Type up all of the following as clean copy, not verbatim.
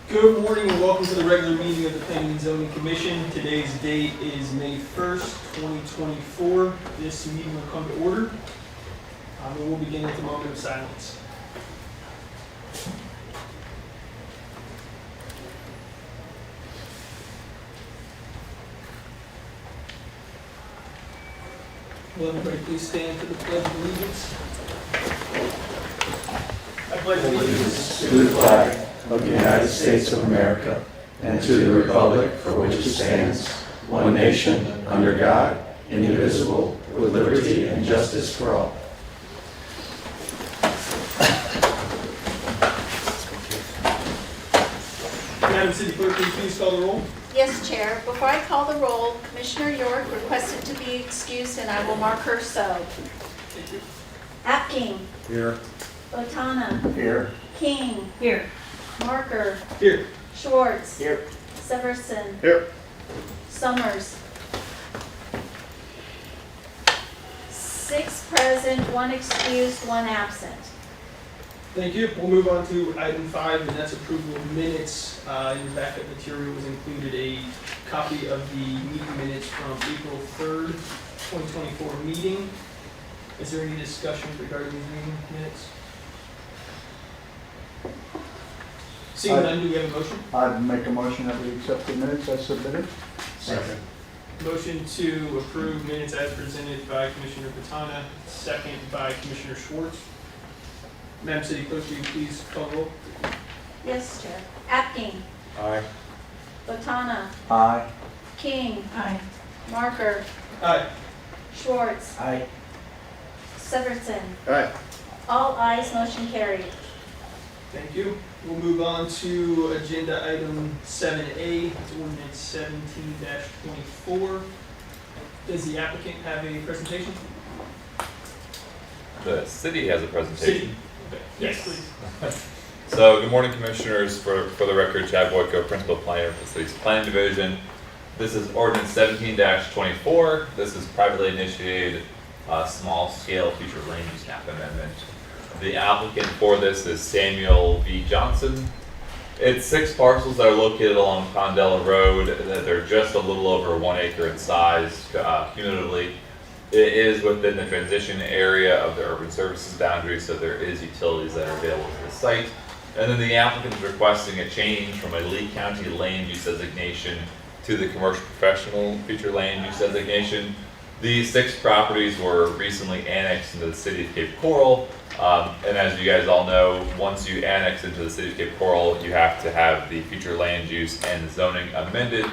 Good morning and welcome to the regular meeting of the Planning and Zoning Commission. Today's date is May 1st, 2024. This meeting will come to order. We will begin with a moment of silence. Will everybody please stand for the Pledge of Allegiance? I pledge allegiance To the flag of the United States of America and to the republic for which it stands, one nation, under God, indivisible, with liberty and justice for all. Madam City Clerk, will you please call the roll? Yes, Chair. Before I call the roll, Commissioner York requested to be excused, and I will mark her so. Apking. Here. Botana. Here. King. Here. Marker. Here. Schwartz. Here. Severson. Here. Summers. 6 present, 1 excused, 1 absent. Thank you. We'll move on to item 5, and that's approval of minutes. In your backup material was included a copy of the meeting minutes from April 3rd, 2024 meeting. Is there any discussion regarding these meeting minutes? Seeing none, do we have a motion? I'd make a motion that we accept the minutes as submitted. Second. Motion to approve minutes as presented by Commissioner Botana, second by Commissioner Schwartz. Madam City Clerk, will you please call the roll? Yes, Chair. Apking. Aye. Botana. Aye. King. Aye. Marker. Aye. Schwartz. Aye. Severson. Aye. All ayes, motion carried. Thank you. We'll move on to agenda item 7A, it's ordinance 17-24. Does the applicant have a presentation? The city has a presentation. Okay. Yes, please. So, good morning, commissioners. For the record, Chad Boyko, principal planner for the city's planning division. This is ordinance 17-24. This is privately initiated, small-scale future land use map amendment. The applicant for this is Samuel V. Johnson. It's 6 parcels that are located along Pondella Road. They're just a little over 1 acre in size, cumulatively. It is within the transition area of the urban services boundary, so there is utilities that are available to the site. And then the applicant is requesting a change from a Lee County land use designation to the commercial professional future land use designation. These 6 properties were recently annexed into the city of Cape Coral. And as you guys all know, once you annex into the city of Cape Coral, you have to have the future land use and zoning amended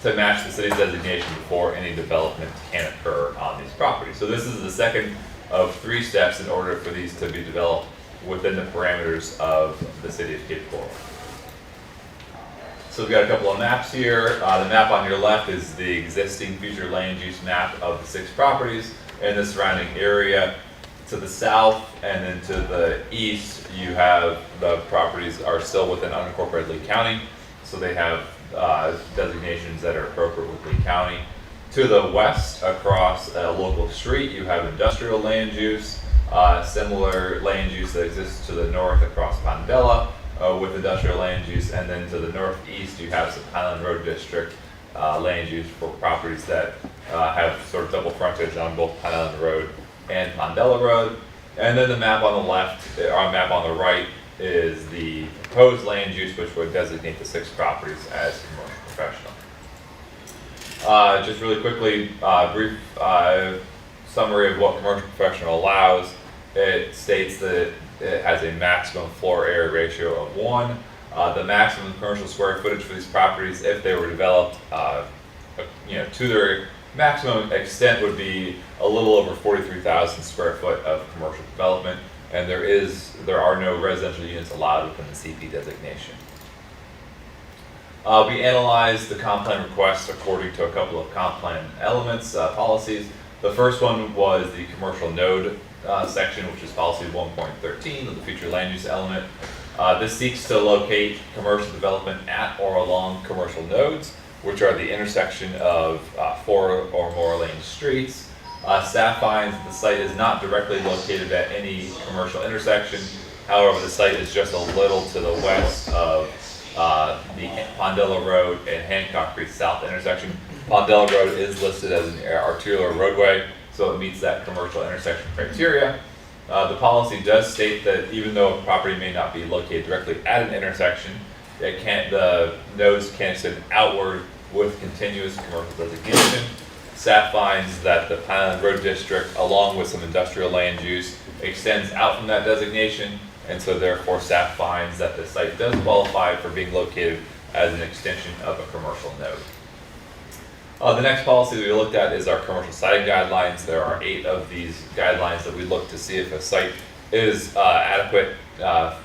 to match the city's designation before any development can occur on these properties. So this is the second of 3 steps in order for these to be developed within the parameters of the city of Cape Coral. So we've got a couple of maps here. The map on your left is the existing future land use map of the 6 properties and the surrounding area. To the south and then to the east, you have the properties are still within unincorporated Lee County, so they have designations that are appropriate with Lee County. To the west, across a local street, you have industrial land use, similar land use that exists to the north across Pondella with industrial land use, and then to the northeast, you have some Highland Road District land use for properties that have sort of double frontage on both Highland Road and Pondella Road. And then the map on the left, or map on the right, is the proposed land use, which would designate the 6 properties as commercial professional. Just really quickly, brief summary of what commercial professional allows. It states that it has a maximum floor area ratio of 1. The maximum commercial square footage for these properties, if they were developed, to their maximum extent, would be a little over 43,000 square foot of commercial development, and there are no residential units allowed within the CP designation. We analyzed the comp plan request according to a couple of comp plan elements, policies. The first one was the commercial node section, which is policy 1.13 of the future land use element. This seeks to locate commercial development at or along commercial nodes, which are the intersection of 4 or more lane streets. Staff finds that the site is not directly located at any commercial intersection. However, the site is just a little to the west of the Pondella Road and Hancock Creek South intersection. Pondella Road is listed as an arterial roadway, so it meets that commercial intersection criteria. The policy does state that even though a property may not be located directly at an intersection, the nodes can extend outward with continuous commercial designation. Staff finds that the Pine Island Road District, along with some industrial land use, extends out from that designation, and so therefore staff finds that the site does qualify for being located as an extension of a commercial node. The next policy that we looked at is our commercial siting guidelines. There are 8 of these guidelines that we look to see if a site is adequate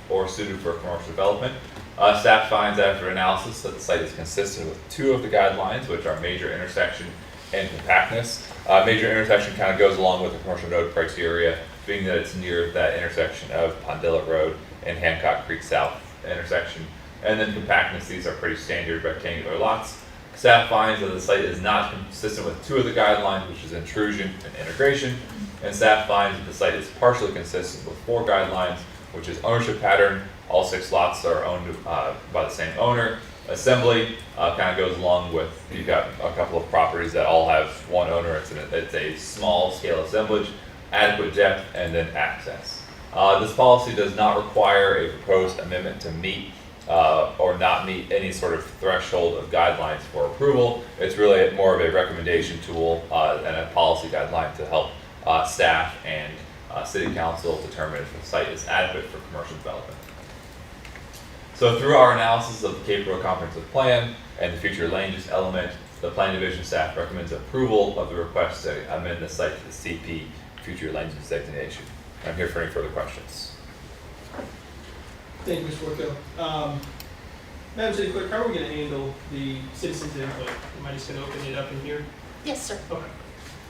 or suited for commercial development. Staff finds after analysis that the site is consistent with 2 of the guidelines, which are major intersection and compactness. Major intersection kind of goes along with the commercial node criteria, being that it's near that intersection of Pondella Road and Hancock Creek South intersection. And then compactness, these are pretty standard rectangular lots. Staff finds that the site is not consistent with 2 of the guidelines, which is intrusion and integration. And staff finds that the site is partially consistent with 4 guidelines, which is ownership pattern. All 6 lots are owned by the same owner. Assembly kind of goes along with, you've got a couple of properties that all have one owner. It's a small scale assemblage, adequate depth, and then access. This policy does not require a proposed amendment to meet or not meet any sort of threshold of guidelines for approval. It's really more of a recommendation tool and a policy guideline to help staff and city council determine if the site is adequate for commercial development. So through our analysis of the Cape Road Comprehensive Plan and the future land use element, the Plan Division staff recommends approval of the request to amend the site to the CP future land use designation. I'm here for any further questions. Thank you, Mr. Warco. Madam City Clerk, how are we going to handle the citizens' input? Am I just going to open it up in here? Yes, sir. Okay.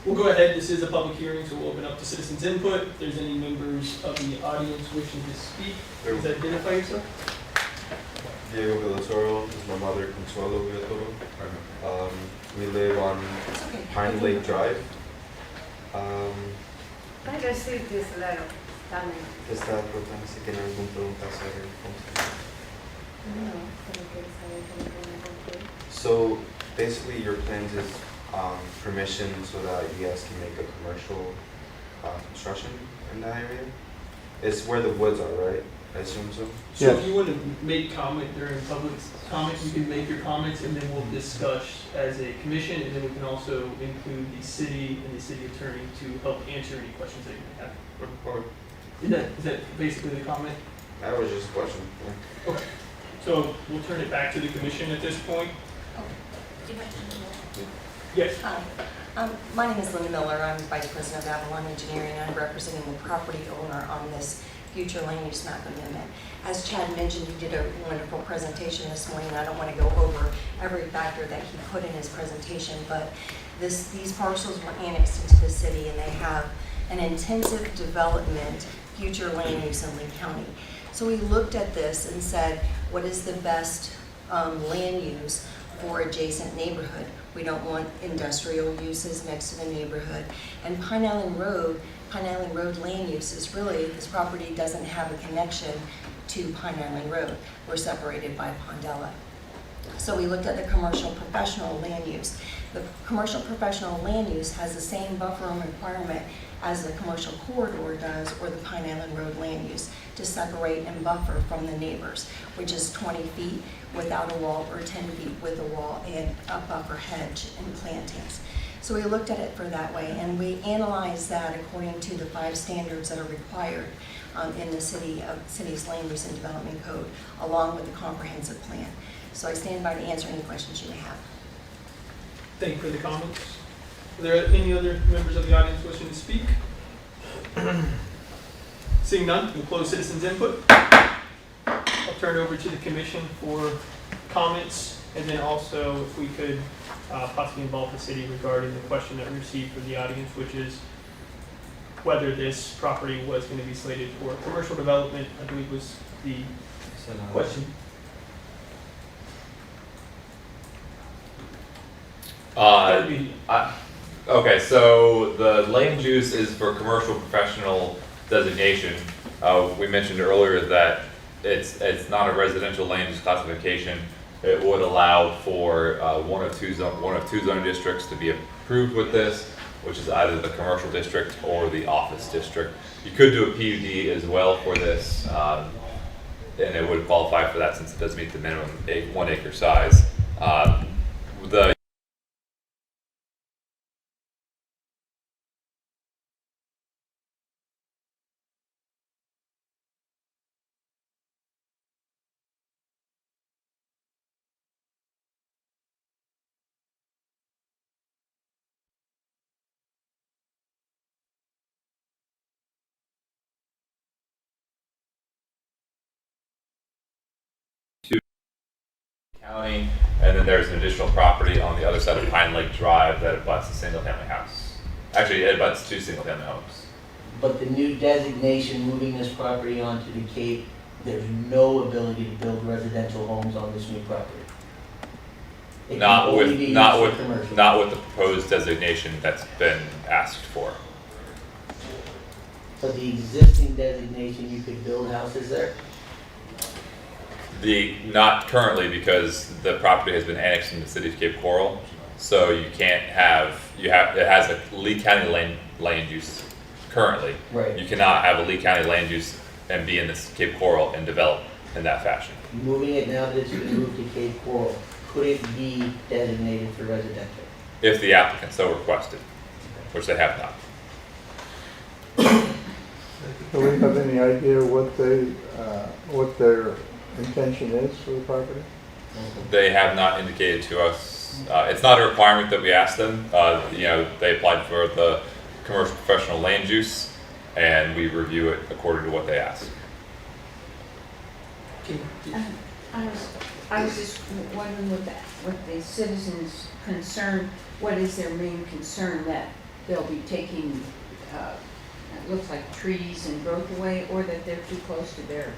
We'll go ahead. This is a public hearing, so we'll open up to citizens' input. If there's any members of the audience wishing to speak, please identify yourself. Diego Villatoro, this is my mother, Consuelo Villatoro. We live on It's okay. Pine Lake Drive. I received this letter también. Esta pregunta, si tiene alguna pregunta sobre No, pero quiero saber cómo tiene que ser. So basically your plans is permission so that you guys can make a commercial construction in that area? It's where the woods are, right? I assume so? So Yes. if you want to make comment during public comment, you can make your comments and then we'll discuss as a commission, and then we can also include the city and the city attorney to help answer any questions that you may have. Or Is that basically the comment? that was just a question. Yeah. Okay. So we'll turn it back to the commission at this point. Yes. Hi, my name is Linda Miller. I'm Vice President of Avalon Engineering, and I'm representing the property owner on this future land use map amendment. As Chad mentioned, he did a wonderful presentation this morning. I don't want to go over every factor that he put in his presentation, but these parcels were annexed into the city, and they have an intensive development future land use in Lee County. So we looked at this and said, what is the best land use for adjacent neighborhood? We don't want industrial uses next to the neighborhood. And Pine Island Road land use is really, this property doesn't have a connection to Pine Island Road. We're separated by Pondella. So we looked at the commercial professional land use. The commercial professional land use has the same buffer requirement as the commercial corridor does, or the Pine Island Road land use, to separate and buffer from the neighbors, which is 20 feet without a wall or 10 feet with a wall and a buffer hedge and plantings. So we looked at it for that way, and we analyzed that according to the 5 standards that are required in the city's land use and development code, along with the comprehensive plan. So I stand by to answer any questions you may have. Thank you for the comments. Are there any other members of the audience wishing to speak? Seeing none, we'll close citizens' input. I'll turn it over to the commission for comments, and then also if we could possibly involve the city regarding the question that we received from the audience, which is whether this property was going to be slated for commercial development, I believe was the question. That would be- Okay, so the land use is for commercial professional designation. We mentioned earlier that it's not a residential land use classification. It would allow for one of two zoning districts to be approved with this, which is either the commercial district or the office district. You could do a PUD as well for this, and it would qualify for that since it does meet the minimum 1 acre size. The county, and then there's an additional property on the other side of Pine Lake Drive that abuts a single-family house. Actually, it abuts 2 single-family homes. But the new designation moving this property onto the Cape, there's no ability to build residential homes on this new property. It can Not only with be used not for with commercial. not with the proposed designation that's been asked for. But the existing designation, you could build houses there? Not currently, because the property has been annexed in the city of Cape Coral, so you can't have it has a Lee County land use currently. Right. You cannot have a Lee County land use and be in this Cape Coral and develop in that fashion. Moving it now that it's been moved to Cape Coral, could it be designated for residential? If the applicant so requested, which they have not. Do we have any idea what their intention is for the property? They have not indicated to us. It's not a requirement that we ask them. They applied for the commercial professional land use, and we review it according to what they ask. I was just wondering what the citizens' concern, what is their main concern, that they'll be taking, it looks like trees and growth away, or that they're too close to their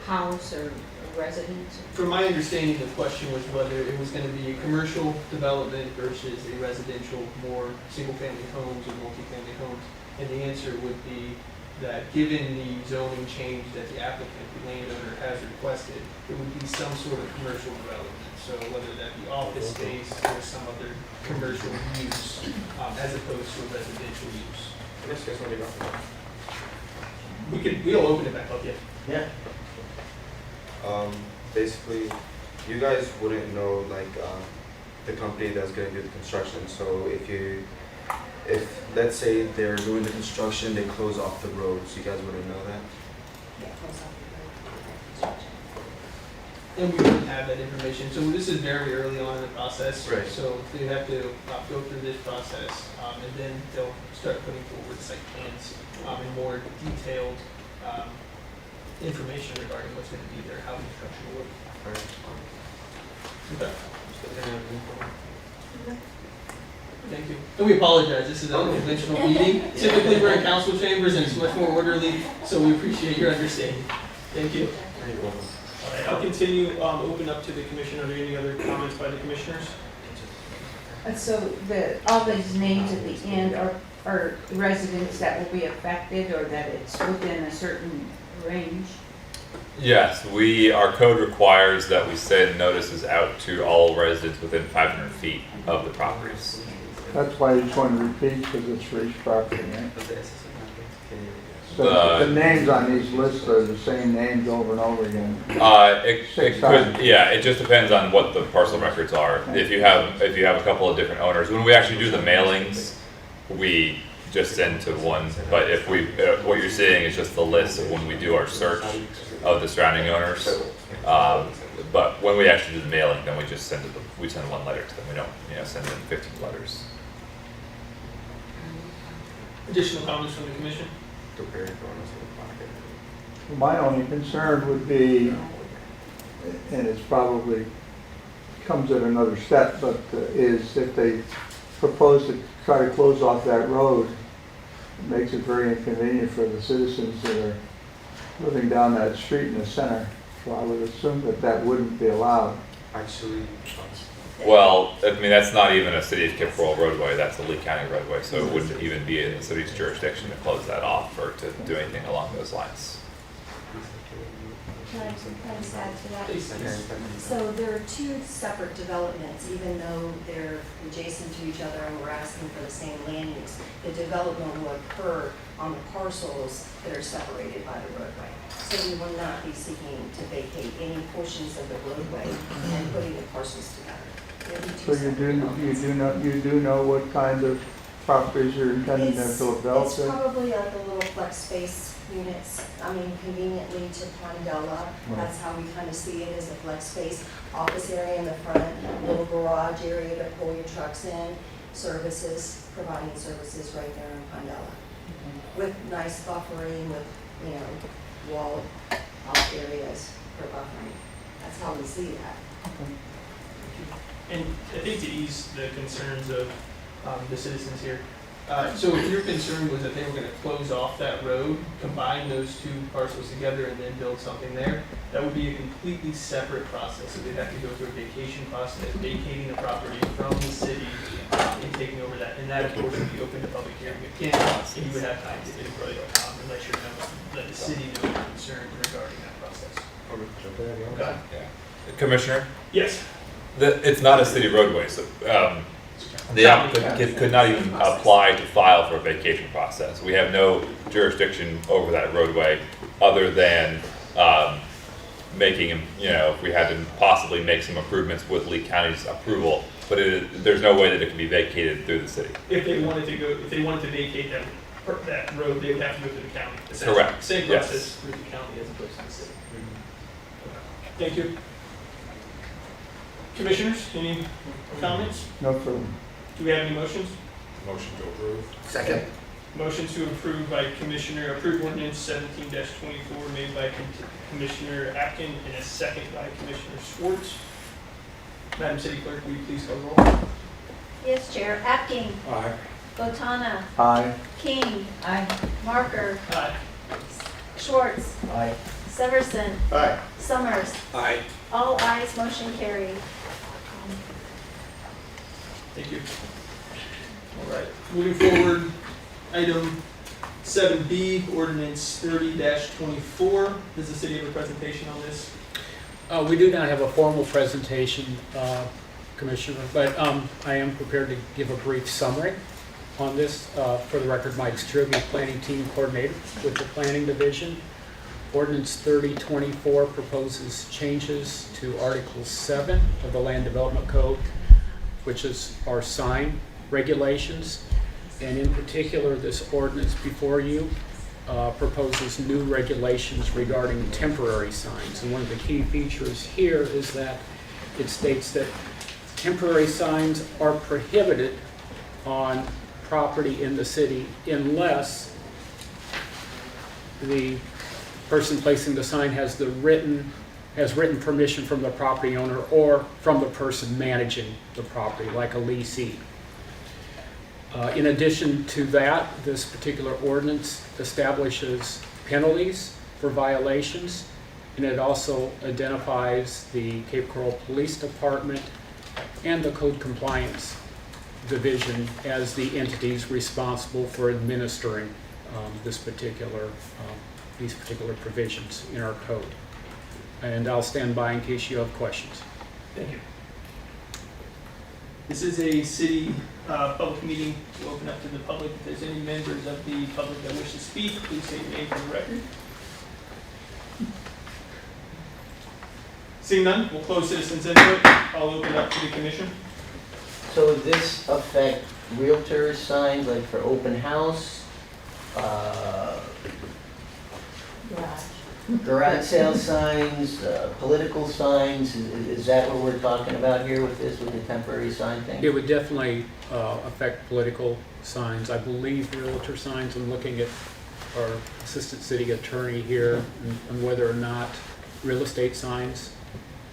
house or residence? From my understanding, the question was whether it was gonna be a commercial development versus a residential, more single-family homes or multifamily homes. And the answer would be that given the zoning change that the applicant, the landowner, has requested, it would be some sort of commercial development. So whether that be office space or some other commercial use, as opposed to a residential use. We'll open it back up, yeah. Yeah. Basically, you guys wouldn't know like the company that's going to do the construction. So if let's say they're doing the construction, they close off the roads, you guys wouldn't know that? Yeah, close off the road. And we wouldn't have that information. So this is very early on in the process. Right. So they have to go through this process, and then they'll start putting forward site plans and more detailed information regarding what's going to be there, how the construction will work. Okay. Thank you. And we apologize. This is an unconventional meeting. Typically, we're in council chambers and it's much more orderly, so we appreciate your understanding. Thank you. All right, I'll continue, open up to the commission. Are there any other comments by the commissioners? So all these names at the end are residents that will be affected, or that it's within a certain range? Yes, our code requires that we send notices out to all residents within 500 feet of the properties. That's why each one repeats, because it's for each property, right? So The- the names on these lists are the same names over and over again. It Six could, times. yeah, it just depends on what the parcel records are. If you have a couple of different owners, when we actually do the mailings, we just send to one. But if what you're seeing is just the list of when we do our search of the surrounding owners. But when we actually do the mailing, then we just send one letter to them. We don't, send them 15 letters. Additional comments from the commission? My only concern would be, and it's probably comes at another step, but is if they propose to try to close off that road, it makes it very inconvenient for the citizens that are living down that street in the center. So I would assume that wouldn't be allowed. Actually, Well, I mean, that's not even a city of Cape Coral roadway, that's a Lee County roadway, so it wouldn't even be in the city's jurisdiction to close that off or to do anything along those lines. Can I just add to that? Please. So there are two separate developments, even though they're adjacent to each other and we're asking for the same land use. The development will occur on the parcels that are separated by the roadway. So we will not be seeking to vacate any portions of the roadway and putting the parcels together. There'll be So two separate developments. you do know what kind of properties you're intending to It's develop? probably like a little flex space units, I mean conveniently to Pondella. That's how we kind of see it as a flex space. Office area in the front, little garage area to pull your trucks in, services, providing services right there in Pondella. With nice buffering, with, you know, wall off areas for buffering. That's how we see that. And I think to ease the concerns of the citizens here, so if your concern was that they were going to close off that road, combine those two parcels together and then build something there, that would be a completely separate process. So they'd have to go through a vacation process, vacating the property from the city and taking over that. And that, of course, would be open to public hearing again, and you would have time to deliberate and let the city know your concerns regarding that process. Okay. Yeah. Commissioner, Yes. it's not a city roadway, so the applicant could not even apply to file for a vacation process. We have no jurisdiction over that roadway other than making, you know, if we had to possibly make some improvements with Lee County's approval, but there's no way that it can be vacated through the city. If they wanted to vacate that road, they would have to go through the county. Essentially. Correct. Same Yes. process through the county as opposed to the city. Thank you. Commissioners, any comments? No further. Do we have any motions? Motion to approve. Second. Motion to approve by approve ordinance 17-24 made by Commissioner Atkin and a second by Commissioner Schwartz. Madam City Clerk, will you please call the roll? Yes, Chair. Apking. Aye. Botana. Aye. King. Aye. Marker. Aye. Schwartz. Aye. Severson. Aye. Summers. Aye. All ayes, motion carried. Thank you. All right, moving forward, item 7B, ordinance 30-24. Does the city have a presentation on this? We do not have a formal presentation, Commissioner, but I am prepared to give a brief summary on this. For the record, Mike Strubbe, Planning Team Coordinator with the Planning Division. Ordinance 3024 proposes changes to Article 7 of the Land Development Code, which is our sign regulations. And in particular, this ordinance before you proposes new regulations regarding temporary signs. And one of the key features here is that it states that temporary signs are prohibited on property in the city unless the person placing the sign has written permission from the property owner or from the person managing the property, like a leasee. In addition to that, this particular ordinance establishes penalties for violations, and it also identifies the Cape Coral Police Department and the Code Compliance Division as the entities responsible for administering these particular provisions in our code. And I'll stand by in case you have questions. Thank you. This is a city public meeting to open up to the public. If there's any members of the public that wish to speak, please state your name for the record. Seeing none, we'll close citizens input. I'll open up to the commission. So would this affect realtors signs, like for open house, garage sale signs, political signs? Is that what we're talking about here with this, with the temporary sign thing? It would definitely affect political signs. I believe realtor signs. I'm looking at our assistant city attorney here and whether or not real estate signs.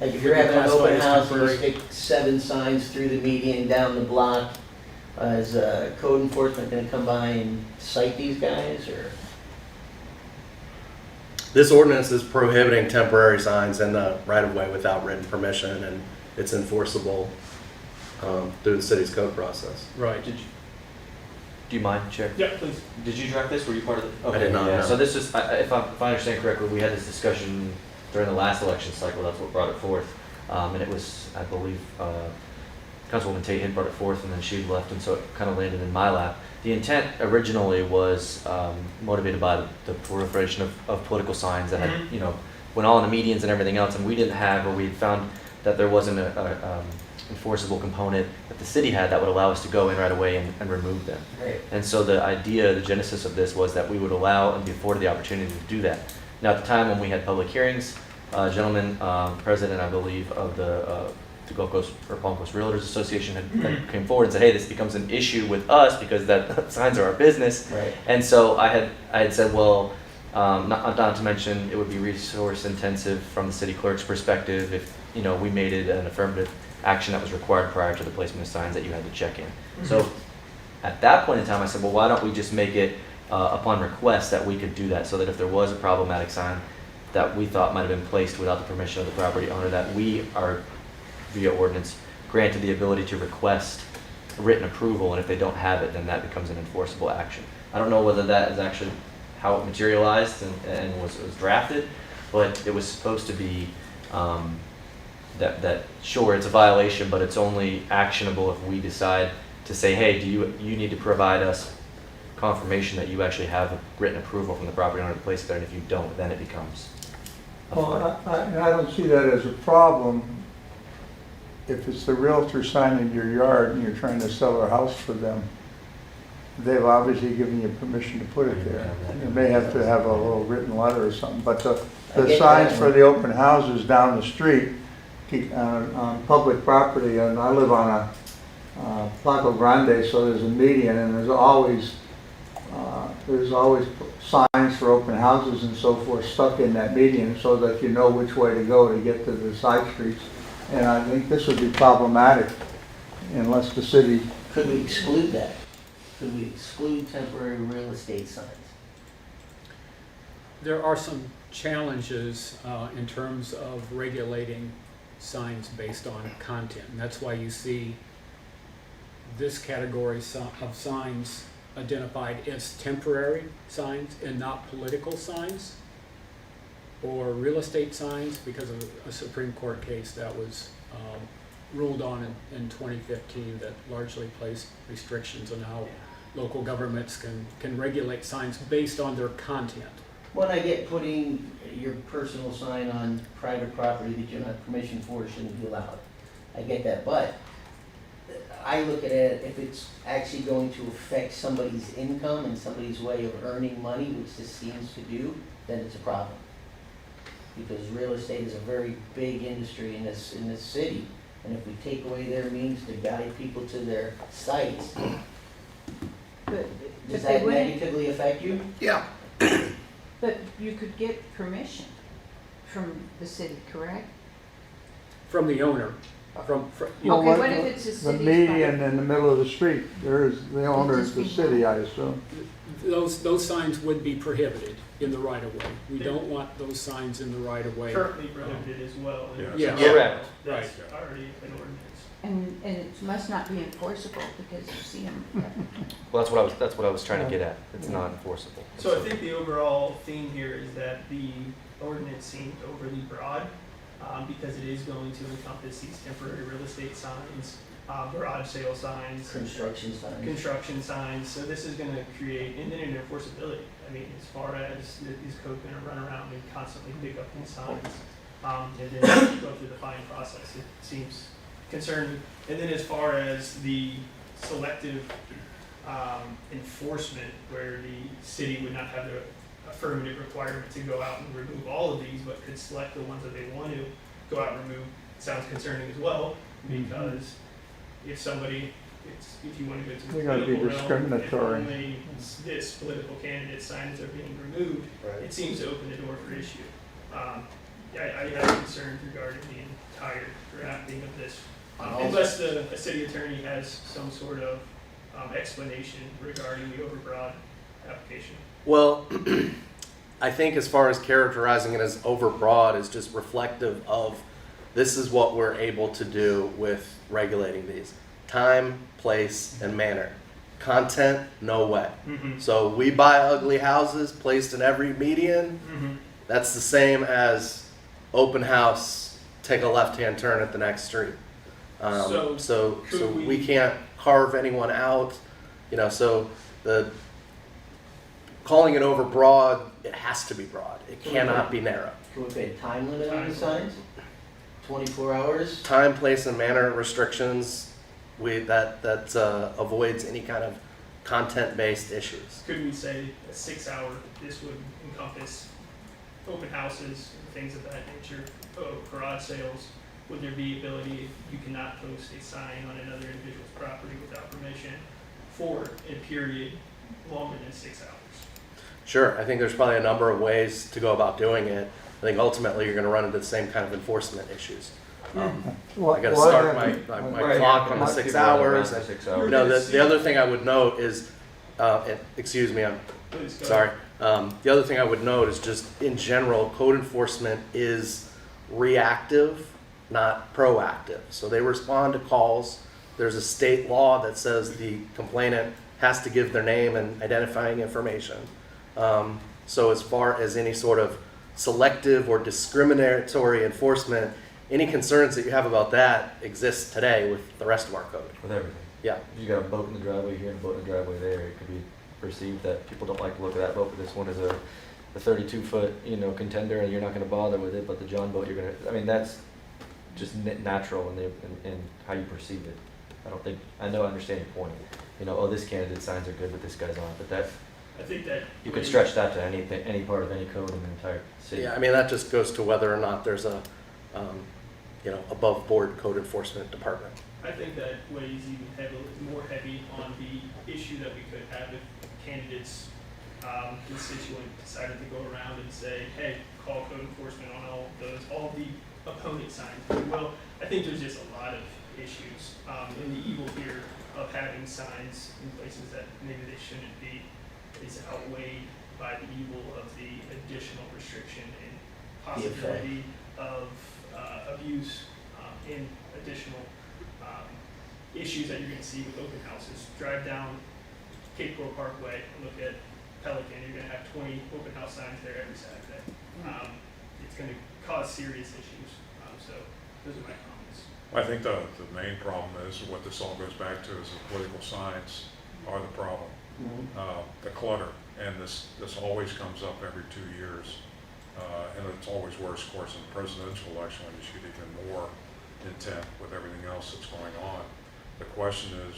Like if you're having an open Classified as house and you temporary. stick 7 signs through the median down the block, is code enforcement gonna come by and cite these guys, or? This ordinance is prohibiting temporary signs in the right-of-way without written permission, and it's enforceable through the city's code process. Right. Do you mind, Chair? Yeah, please. Did you draft this? Were you part of it? I did not, Yeah. no. So this is, if I understand correctly, we had this discussion during the last election cycle, that's what brought it forth. And it was, I believe, Councilwoman Tate had brought it forth, and then she left, and so it kind of landed in my lap. The intent originally was motivated by the proliferation of political signs that had, you know, went all in the medians and everything else, and we didn't have, or we had found that there wasn't a enforceable component that the city had that would allow us to go in right away and remove them. Right. And so the idea, the genesis of this was that we would allow and be afforded the opportunity to do that. Now, at the time when we had public hearings, a gentleman, president, I believe, of the Gulf Coast or Palm Coast Realtors Association had came forward and said, hey, this becomes an issue with us because that signs are our business. Right. And so I had said, well, not to mention it would be resource intensive from the city clerk's perspective if, you know, we made it an affirmative action that was required prior to the placement of signs that you had to check in. So at that point in time, I said, well, why don't we just make it upon request that we could do that, so that if there was a problematic sign that we thought might have been placed without the permission of the property owner, that we are, via ordinance, granted the ability to request written approval, and if they don't have it, then that becomes an enforceable action. I don't know whether that is actually how it materialized and was drafted, but it was supposed to be that sure, it's a violation, but it's only actionable if we decide to say, hey, you need to provide us confirmation that you actually have a written approval from the property owner to place it there, and if you don't, then it becomes a Well, fine. I don't see that as a problem if it's the realtor signing your yard and you're trying to sell a house for them. They've obviously given you permission to put it there. You may have to have a little written letter or something, but the signs for the open houses down the street on public property, and I live on a Placo Grande, so there's a median, and there's always signs for open houses and so forth stuck in that median so that you know which way to go to get to the side streets. And I think this would be problematic unless the city. Could we exclude that? Could we exclude temporary real estate signs? There are some challenges in terms of regulating signs based on content. And that's why you see this category of signs identified as temporary signs and not political signs, or real estate signs because of a Supreme Court case that was ruled on in 2015 that largely placed restrictions on how local governments can regulate signs based on their content. When I get putting your personal sign on private property that you don't have permission for shouldn't be allowed. I get that, but I look at it, if it's actually going to affect somebody's income and somebody's way of earning money, which this seems to do, then it's a problem. Because real estate is a very big industry in this city, and if we take away their means to guide people to their sites, But does they that wouldn't- negatively affect you? Yeah. But you could get permission from the city, correct? From the owner, from Well, Okay, what if it's a The city's median property? in the middle of the street, the owner is the city, I assume. those signs would be prohibited in the right of way. We don't want those signs in the right of way. Currently prohibited as well. Yeah. Correct. That's already an ordinance. And it must not be enforceable because you see them. Well, that's what I was trying to get at. It's not enforceable. So I think the overall theme here is that the ordinance seemed overly broad, because it is going to encompass these temporary real estate signs, garage sale signs, construction signs. So this is going to create, and then an enforceability. I mean, as far as these code going to run around and constantly pick up these signs, and then go through the fine process, it seems concerning. And then as far as the selective enforcement, where the city would not have the affirmative requirement to go out and remove all of these, but could select the ones that they want to go out and remove, sounds concerning as well, because if somebody, if you want to go to the They're gonna be political realm, if discriminatory. only this political candidate signs are being removed, it seems to open the door for issue. I have concerns regarding the entire drafting of this, unless a city attorney has some sort of explanation regarding the overbroad application. Well, I think as far as characterizing it as overbroad is just reflective of this is what we're able to do with regulating these. Time, place, and manner. Content, no way. Mm-hmm. So we buy ugly houses placed in every median. Mm-hmm. That's the same as open house, take a left-hand turn at the next street. So could we can't carve anyone out, so calling it over broad, it has to be broad. It cannot be narrow. Can we put a time limit on the signs? 24 hours? Time, place, and manner restrictions, that avoids any kind of content-based issues. Could we say a 6-hour, this would encompass open houses and things of that nature, garage sales? Would there be ability, you cannot post a sign on another individual's property without permission for a period longer than 6 hours? Sure, I think there's probably a number of ways to go about doing it. I think ultimately you're going to run into the same kind of enforcement issues. I got to start my clock on the 6 hours. And, the other thing I would note is, excuse me, I'm Please go sorry. The other thing I would note is just in general, code enforcement is reactive, not proactive. So they respond to calls. There's a state law that says the complainant has to give their name and identifying information. So as far as any sort of selective or discriminatory enforcement, any concerns that you have about that exist today with the rest of our code. With everything. Yeah. If you got a boat in the driveway here and a boat in the driveway there, it could be perceived that people don't like to look at that boat, but this one is a 32-foot, contender, and you're not going to bother with it. But the John boat, you're going to. I mean, that's just natural in how you perceive it. I understand your point. This candidate signs are good, but this guy's on. But that. I think that You could stretch that to any part of any code in the entire city. Yeah, I mean, that just goes to whether or not there's a, above board code enforcement department. I think that weighs even more heavy on the issue that we could have if candidates, constituent decided to go around and say, hey, call code enforcement on all the opponent signs. Well, I think there's just a lot of issues, in the evil here of having signs in places that maybe they shouldn't be is outweighed by the evil of the additional restriction and possibility of abuse in additional issues that you're going to see with open houses. Drive down Cape Coral Parkway and look at Pelican, you're going to have 20 open house signs there every Saturday. It's going to cause serious issues. So those are my comments. I think the main problem is what this all goes back to is the political signs are the problem. The clutter, and this always comes up every 2 years, and it's always worse, of course, in the presidential election when you shoot even more intent with everything else that's going on. The question is,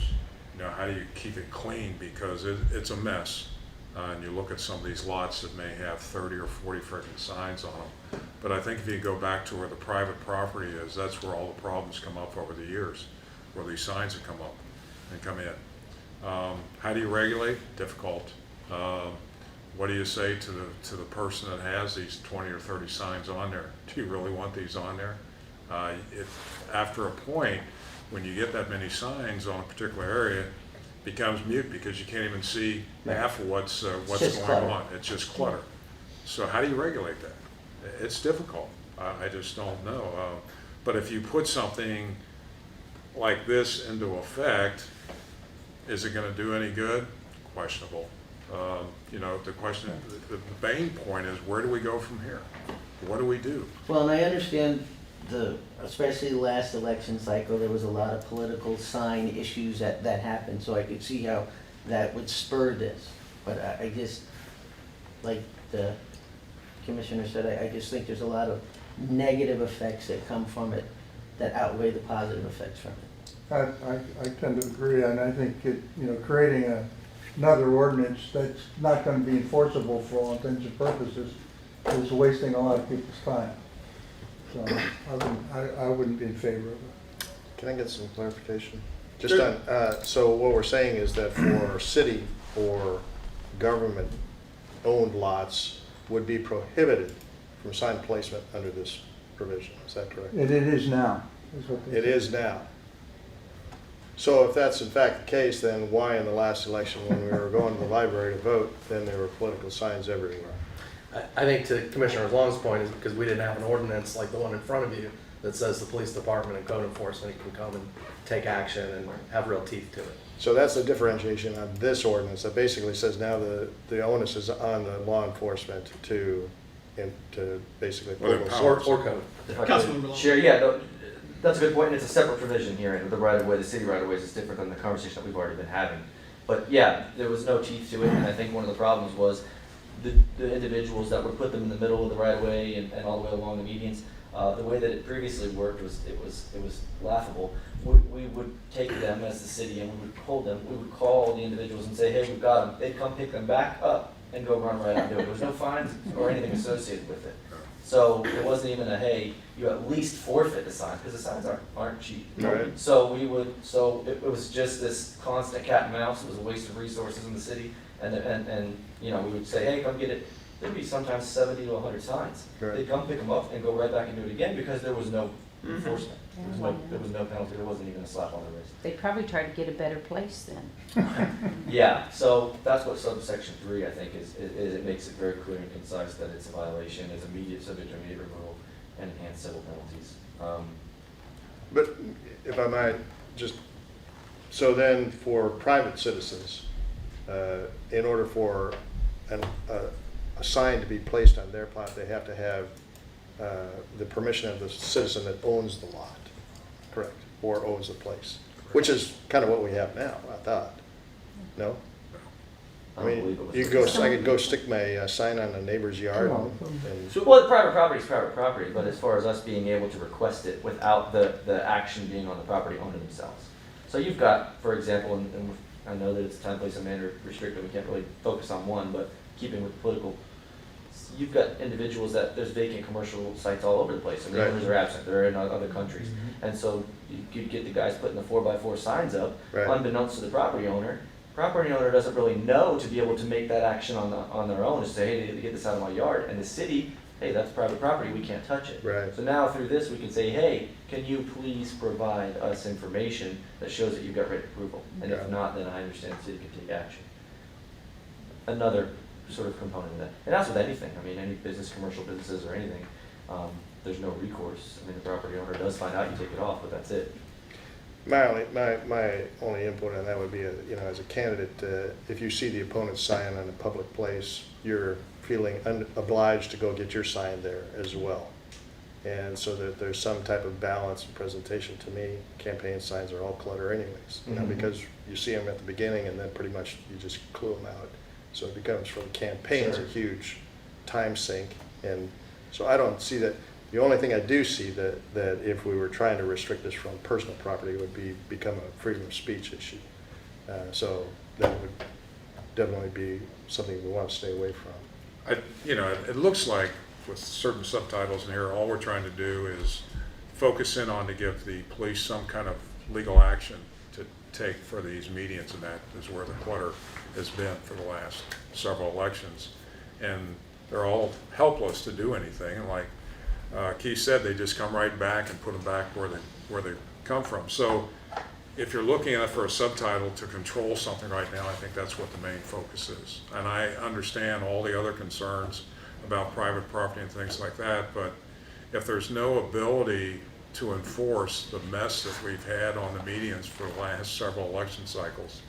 how do you keep it clean, because it's a mess, and you look at some of these lots that may have 30 or 40 freaking signs on them. But I think if you go back to where the private property is, that's where all the problems come up over the years, where these signs have come up and come in. How do you regulate? Difficult. What do you say to the person that has these 20 or 30 signs on there? Do you really want these on there? After a point, when you get that many signs on a particular area, it becomes mute because you can't even see half of what's going on. It's just clutter. So how do you regulate that? It's difficult. I just don't know. But if you put something like this into effect, is it going to do any good? Questionable. The question, the main point is, where do we go from here? What do we do? Well, and I understand especially the last election cycle, there was a lot of political sign issues that happened, so I could see how that would spur this. But I just, like the commissioner said, I just think there's a lot of negative effects that come from it that outweigh the positive effects from it. I tend to agree, and I think creating another ordinance that's not going to be enforceable for all intents and purposes is wasting a lot of people's time. So I wouldn't be in favor of it. Can I get some clarification? Just on, so what we're saying is that for city or government-owned lots would be prohibited from sign placement under this provision. Is that correct? It is now. It is now. So if that's in fact the case, then why in the last election when we were going to the library to vote, then there were political signs everywhere? I think to Commissioner Long's point is because we didn't have an ordinance like the one in front of you that says the police department and code enforcement can come and take action and have real teeth to it. So that's the differentiation on this ordinance that basically says now the onus is on the law enforcement to to basically Well, pull those empower- signs. Or code. If I Councilman could Malone. share, yeah, no, that's a good point, and it's a separate provision here, the right of way, the city right of ways is different than the conversation that we've already been having. But yeah, there was no teeth to it, and I think one of the problems was the individuals that would put them in the middle of the right of way and all the way along the medians. The way that it previously worked was, it was laughable. We would take them as the city and we would hold them, we would call the individuals and say, hey, we've got them. They'd come pick them back up and go run right out and do it. There was no fines or anything associated with it. So it wasn't even a, hey, you at least forfeit the signs, because the signs aren't cheap. Right. So it was just this constant cat and mouse. It was a waste of resources in the city. And you know, we would say, hey, come get it. There'd be sometimes 70 to 100 signs. Right. They'd come pick them up and go right back and do it again because there was no enforcement. There was no penalty. There wasn't even a slap on the wrist. They probably try to get a better place then. Yeah, so that's what subsection 3, I think, is it makes it very clear and concise that it's a violation, is immediate, subject to immediate removal, and enhanced civil penalties. But if I might, just, so then for private citizens, in order for a sign to be placed on their plot, they have to have the permission of the citizen that owns the lot, correct? Or owns the place, which is kind of what we have now, I thought. No? I mean, you could go, I could go stick my sign on a neighbor's yard and. Well, private property is private property, but as far as us being able to request it without the action being on the property owner themselves. So you've got, for example, and I know that it's time, place, and manner restricted, we can't really focus on one, but keeping with political, you've got individuals that there's vacant commercial sites all over the place, and the Right. owners are absent, they're in other countries. And so you'd get the guys putting the 4x4 signs up, Right. unbeknownst to the property owner. Property owner doesn't really know to be able to make that action on their own, to say, hey, they need to get this out of my yard. And the city, hey, that's private property, we can't touch it. Right. So now through this, we can say, hey, can you please provide us information that shows that you've got written approval? And if Yeah. not, then I understand the city can take action. Another sort of component of that. And that's with anything. I mean, any business, commercial businesses or anything, there's no recourse. I mean, the property owner does find out, you take it off, but that's it. My only input on that would be, you know, as a candidate, if you see the opponent's sign on a public place, you're feeling obliged to go get your sign there as well. And so that there's some type of balance and presentation. To me, campaign signs are all clutter anyways, you know, because you see them at the beginning and then pretty much you just clue them out. So it becomes, for the campaigns, a huge time sink. And so I don't see that. The only thing I do see that if we were trying to restrict this from personal property would become a freedom of speech issue. So that would definitely be something we want to stay away from. You know, it looks like with certain subtitles in here, all we're trying to do is focus in on to give the police some kind of legal action to take for these medians, and that is where the clutter has been for the last several elections. And they're all helpless to do anything. And like Keith said, they just come right back and put them back where they come from. So if you're looking at for a subtitle to control something right now, I think that's what the main focus is. And I understand all the other concerns about private property and things like that, but if there's no ability to enforce the mess that we've had on the medians for the last several election cycles,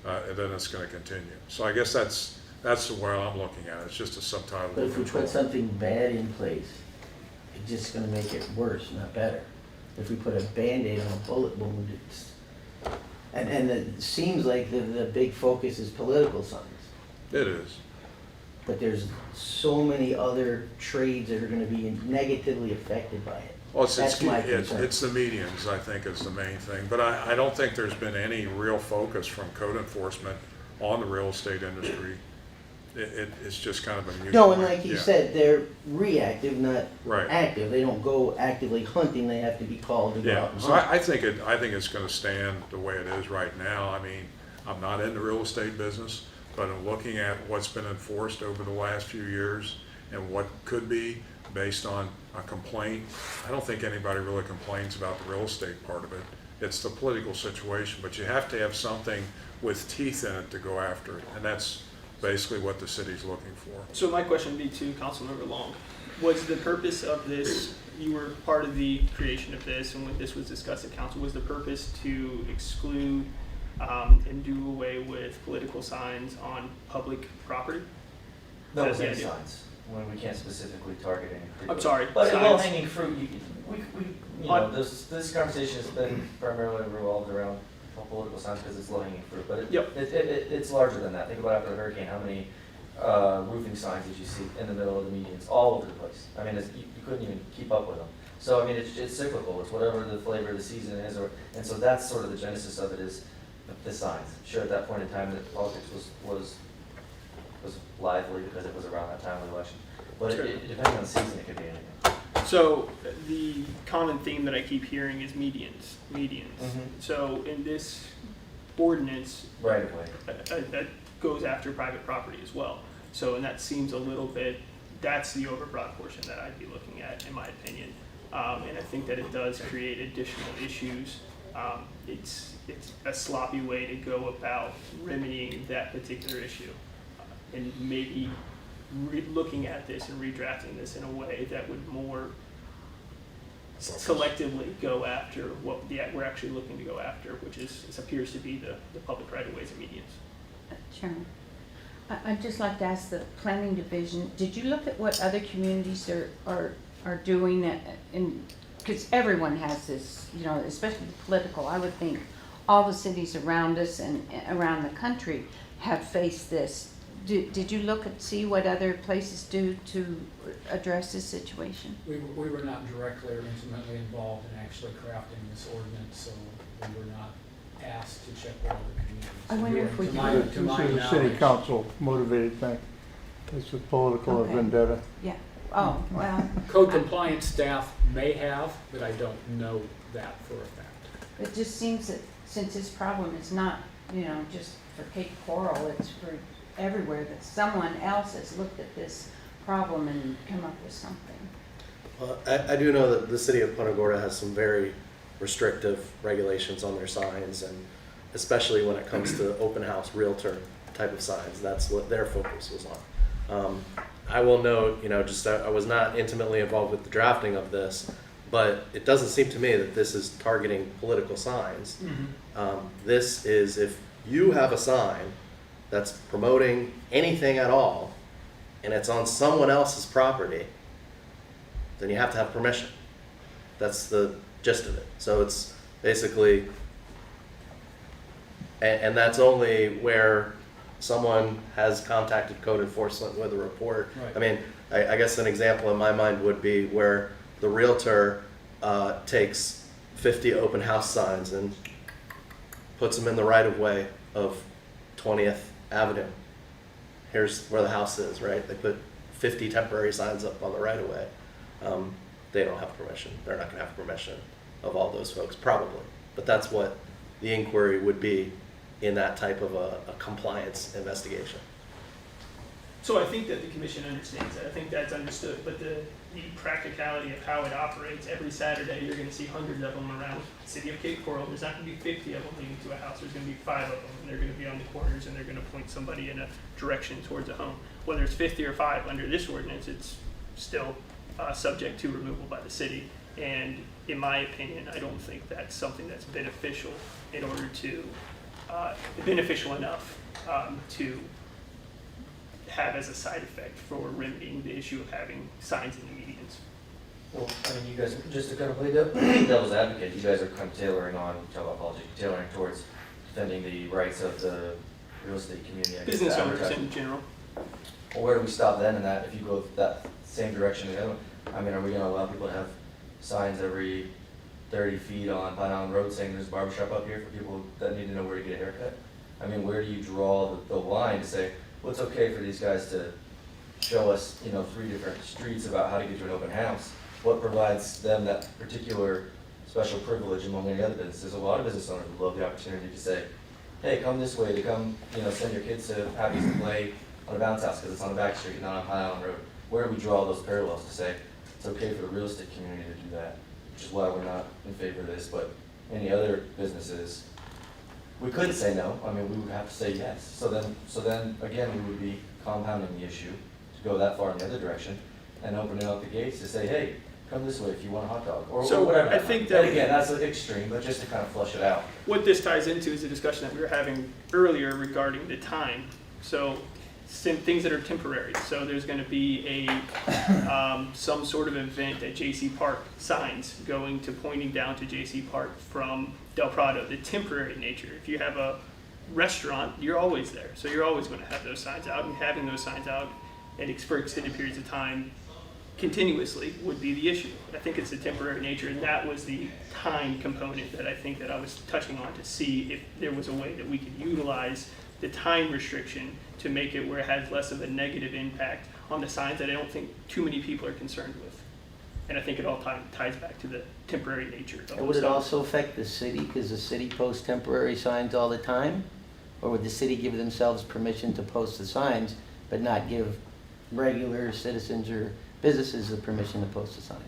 then it's going to continue. So I guess that's the way I'm looking at it. It's just a subtitle. But of if we control. put something bad in place, it's just gonna make it worse, not better. If we put a Band-Aid on a bullet wound, it's, and it seems like the big focus is political signs. It is. But there's so many other trades that are gonna be negatively affected by it. Well, That's my concern. it's the medians, I think, is the main thing. But I don't think there's been any real focus from code enforcement on the real estate industry. It's just kind of a mutual. No, and like you yeah. said, they're reactive, not Right. active. They don't go actively hunting, they have to be called to go Yeah, out and so hunt. I think it's going to stand the way it is right now. I mean, I'm not in the real estate business, but I'm looking at what's been enforced over the last few years and what could be based on a complaint. I don't think anybody really complains about the real estate part of it. It's the political situation, but you have to have something with teeth in it to go after it, and that's basically what the city's looking for. So my question would be to Councilmember Long. Was the purpose of this, you were part of the creation of this, and when this was discussed at council, was the purpose to exclude and do away with political signs on public property? No, That's it's the any idea. signs, when we can't specifically target any particular. I'm sorry, But signs. low-hanging fruit, you know, On- this conversation has been primarily revolved around political signs because it's low-hanging fruit, but Yep. it's larger than that. Think about after the hurricane, how many roofing signs did you see in the middle of the medians, all over the place? I mean, you couldn't even keep up with them. So, I mean, it's cyclical, it's whatever the flavor of the season is, and so that's sort of the genesis of it is the signs. Sure, at that point in time, that politics was lively because it was around that time of the election. But Sure. depending on the season, it could be anything. So the common theme that I keep hearing is medians. Mhm. So in this ordinance, Right away. that goes after private property as well. So, and that seems a little bit, that's the overbroad portion that I'd be looking at, in my opinion. And I think that it does create additional issues. It's a sloppy way to go about remedying that particular issue. And maybe looking at this and redrafting this in a way that would more selectively go after what we're actually looking to go after, which appears to be the public right-of-ways and medians. Chairman, I'd just like to ask the planning division, did you look at what other communities are doing that, because everyone has this, you know, especially the political, I would think all the cities around us and around the country have faced this. Did you look and see what other places do to address this situation? We were not directly or intimately involved in actually crafting this ordinance, so we were not asked to check with other communities. I wonder if we To can- my- This to my is a city knowledge- council motivated thing. It's a political Okay. vendetta. Yeah, oh, well, Code compliance staff may have, but I don't know that for a fact. it just seems that since this problem is not, you know, just for Cape Coral, it's for everywhere, that someone else has looked at this problem and come up with something. Well, I do know that the city of Punta Gorda has some very restrictive regulations on their signs, and especially when it comes to open house realtor type of signs, that's what their focus was on. I will note, you know, just I was not intimately involved with the drafting of this, but it doesn't seem to me that this is targeting political signs. This is if you have a sign that's promoting anything at all, and it's on someone else's property, then you have to have permission. That's the gist of it. So it's basically, and that's only where someone has contacted code enforcement with a report. Right. I mean, I guess an example in my mind would be where the realtor takes 50 open house signs and puts them in the right of way of 20th Avenue. Here's where the house is, right? They put 50 temporary signs up on the right of way. They don't have permission. They're not going to have permission of all those folks, probably. But that's what the inquiry would be in that type of a compliance investigation. So I think that the commission understands that. I think that's understood, but the practicality of how it operates, every Saturday, you're gonna see hundreds of them around the city of Cape Coral. There's not gonna be 50 of them leading to a house. There's gonna be 5 of them, and they're gonna be on the corners, and they're gonna point somebody in a direction towards a home. Whether it's 50 or 5 under this ordinance, it's still subject to removal by the city. And in my opinion, I don't think that's something that's beneficial in order to, beneficial enough to have as a side effect for remedying the issue of having signs in the medians. Well, I mean, you guys, just to kind of play devil's advocate, you guys are kind of tailoring towards defending the rights of the real estate community. I guess, Business to owners advertise. in general. Well, where do we stop then in that, if you go that same direction again? I mean, are we gonna allow people to have signs every 30 feet on Pine Island Road saying there's a barber shop up here for people that need to know where to get a haircut? I mean, where do you draw the line to say, well, it's okay for these guys to show us, you know, 3 different streets about how to get to an open house? What provides them that particular special privilege among any other businesses? A lot of business owners would love the opportunity to say, hey, come this way, to come, you know, send your kids to Happy's to play on a bounce house because it's on a back street and not on Pine Island Road. Where do we draw those parallels to say it's okay for the real estate community to do that? Which is why we're not in favor of this, but any other businesses, we couldn't say no. I mean, we would have to say yes. So then again, we would be compounding the issue to go that far in the other direction and opening up the gates to say, hey, come this way if you want a hot dog or whatever. I think that, and again, that's an extreme, but just to kind of flush it out. what this ties into is the discussion that we were having earlier regarding the time. So things that are temporary. So there's going to be some sort of event at J.C. Park, signs going to pointing down to J.C. Park from Del Prado, the temporary nature. If you have a restaurant, you're always there. So you're always going to have those signs out, and having those signs out for extended periods of time continuously would be the issue. I think it's the temporary nature, and that was the time component that I think that I was touching on to see if there was a way that we could utilize the time restriction to make it where it has less of a negative impact on the signs that I don't think too many people are concerned with. And I think it all ties back to the temporary nature of And would it signs. also affect the city, because the city posts temporary signs all the time? Or would the city give themselves permission to post the signs, but not give regular citizens or businesses the permission to post the signs?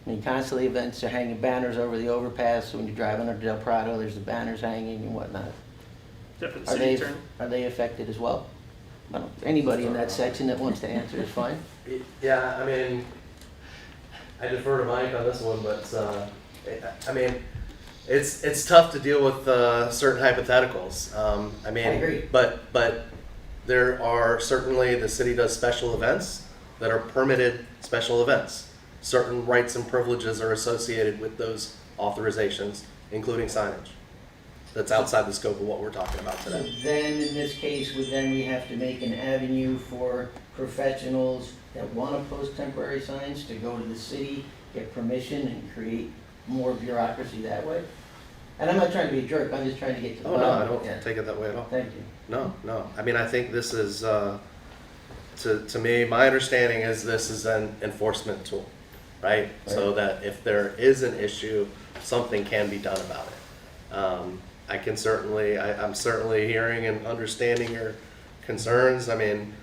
I mean, constantly events are hanging banners over the overpass, so when you drive under Del Prado, there's the banners hanging and whatnot. Is that for the Are city they, attorney? are they affected as well? Anybody in that section that wants to answer is fine. Yeah, I mean, I defer to Mike on this one, but, I mean, it's tough to deal with certain hypotheticals. I mean, I agree. But there are certainly, the city does special events that are permitted special events. Certain rights and privileges are associated with those authorizations, including signage. That's outside the scope of what we're talking about So today. then, in this case, would then we have to make an avenue for professionals that want to post temporary signs to go to the city, get permission, and create more bureaucracy that way? And I'm not trying to be a jerk, I'm just trying to get to the Oh, no, bottom. I don't Yeah. take it that way at all. Thank you. No. I mean, I think this is, to me, my understanding is this is an enforcement tool, right? So that if there is an issue, something can be done about it. I'm certainly hearing and understanding your concerns. I mean,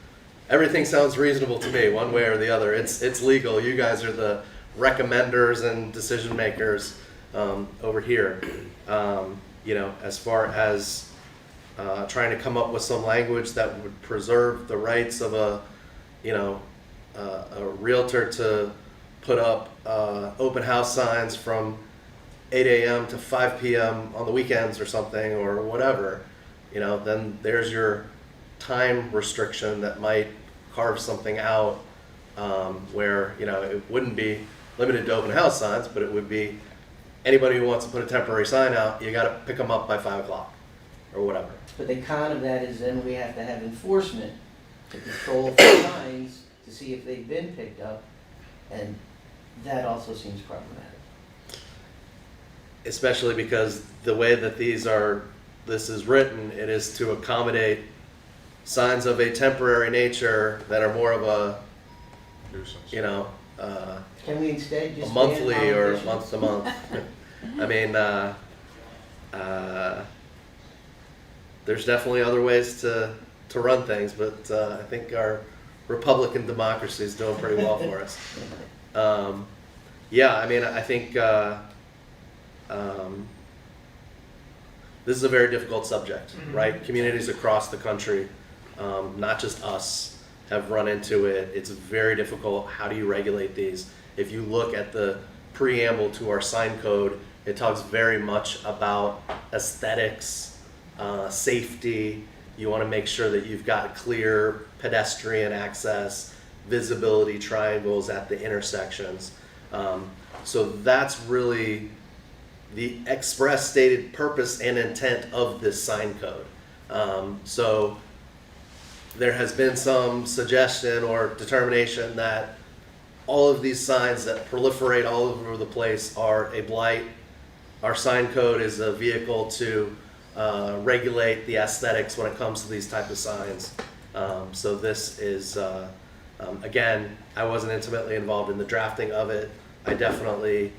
everything sounds reasonable to me, one way or the other. It's legal. You guys are the recommenders and decision makers over here. As far as trying to come up with some language that would preserve the rights of a realtor to put up open house signs from 8 a.m. to 5 p.m. on the weekends or something, or whatever, then there's your time restriction that might carve something out where, it wouldn't be limited to open house signs, but it would be anybody who wants to put a temporary sign out, you gotta pick them up by 5 o'clock or whatever. But the con of that is then we have to have enforcement to control for signs to see if they've been picked up, and that also seems problematic. Especially because the way that this is written, it is to accommodate signs of a temporary nature that are more of a, Nuisance. Can we instead a just ban monthly or politicians? month to month. I mean, there's definitely other ways to run things, but I think our Republican democracy is doing pretty well for us. I think this is a very difficult subject, right? Communities across the country, not just us, have run into it. It's very difficult. How do you regulate these? If you look at the preamble to our sign code, it talks very much about aesthetics, safety. You want to make sure that you've got clear pedestrian access, visibility triangles at the intersections. So that's really the express stated purpose and intent of this sign code. So there has been some suggestion or determination that all of these signs that proliferate all over the place are a blight. Our sign code is a vehicle to regulate the aesthetics when it comes to these type of signs. So this is, again, I wasn't intimately involved in the drafting of it. I definitely,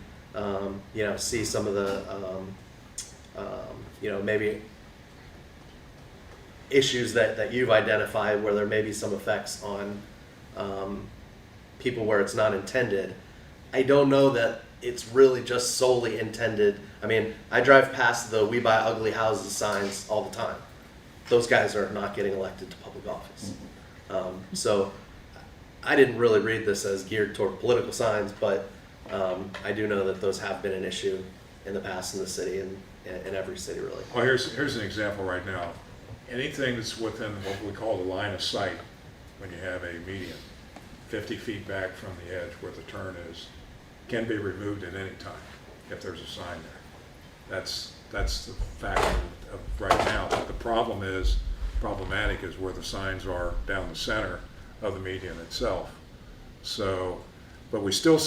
see some of the, maybe issues that you've identified where there may be some effects on people where it's not intended. I don't know that it's really just solely intended. I mean, I drive past the "We Buy Ugly Houses" signs all the time. Those guys are not getting elected to public office. So I didn't really read this as geared toward political signs, but I do know that those have been an issue in the past in the city and in every city, really. Well, here's an example right now. anything that's within what we call the line of sight, when you have a median, 50 feet back from the edge where the turn is, can be removed at any time if there's a sign there. That's the fact of right now. The problematic is where the signs are down the center of the median itself. So, but we still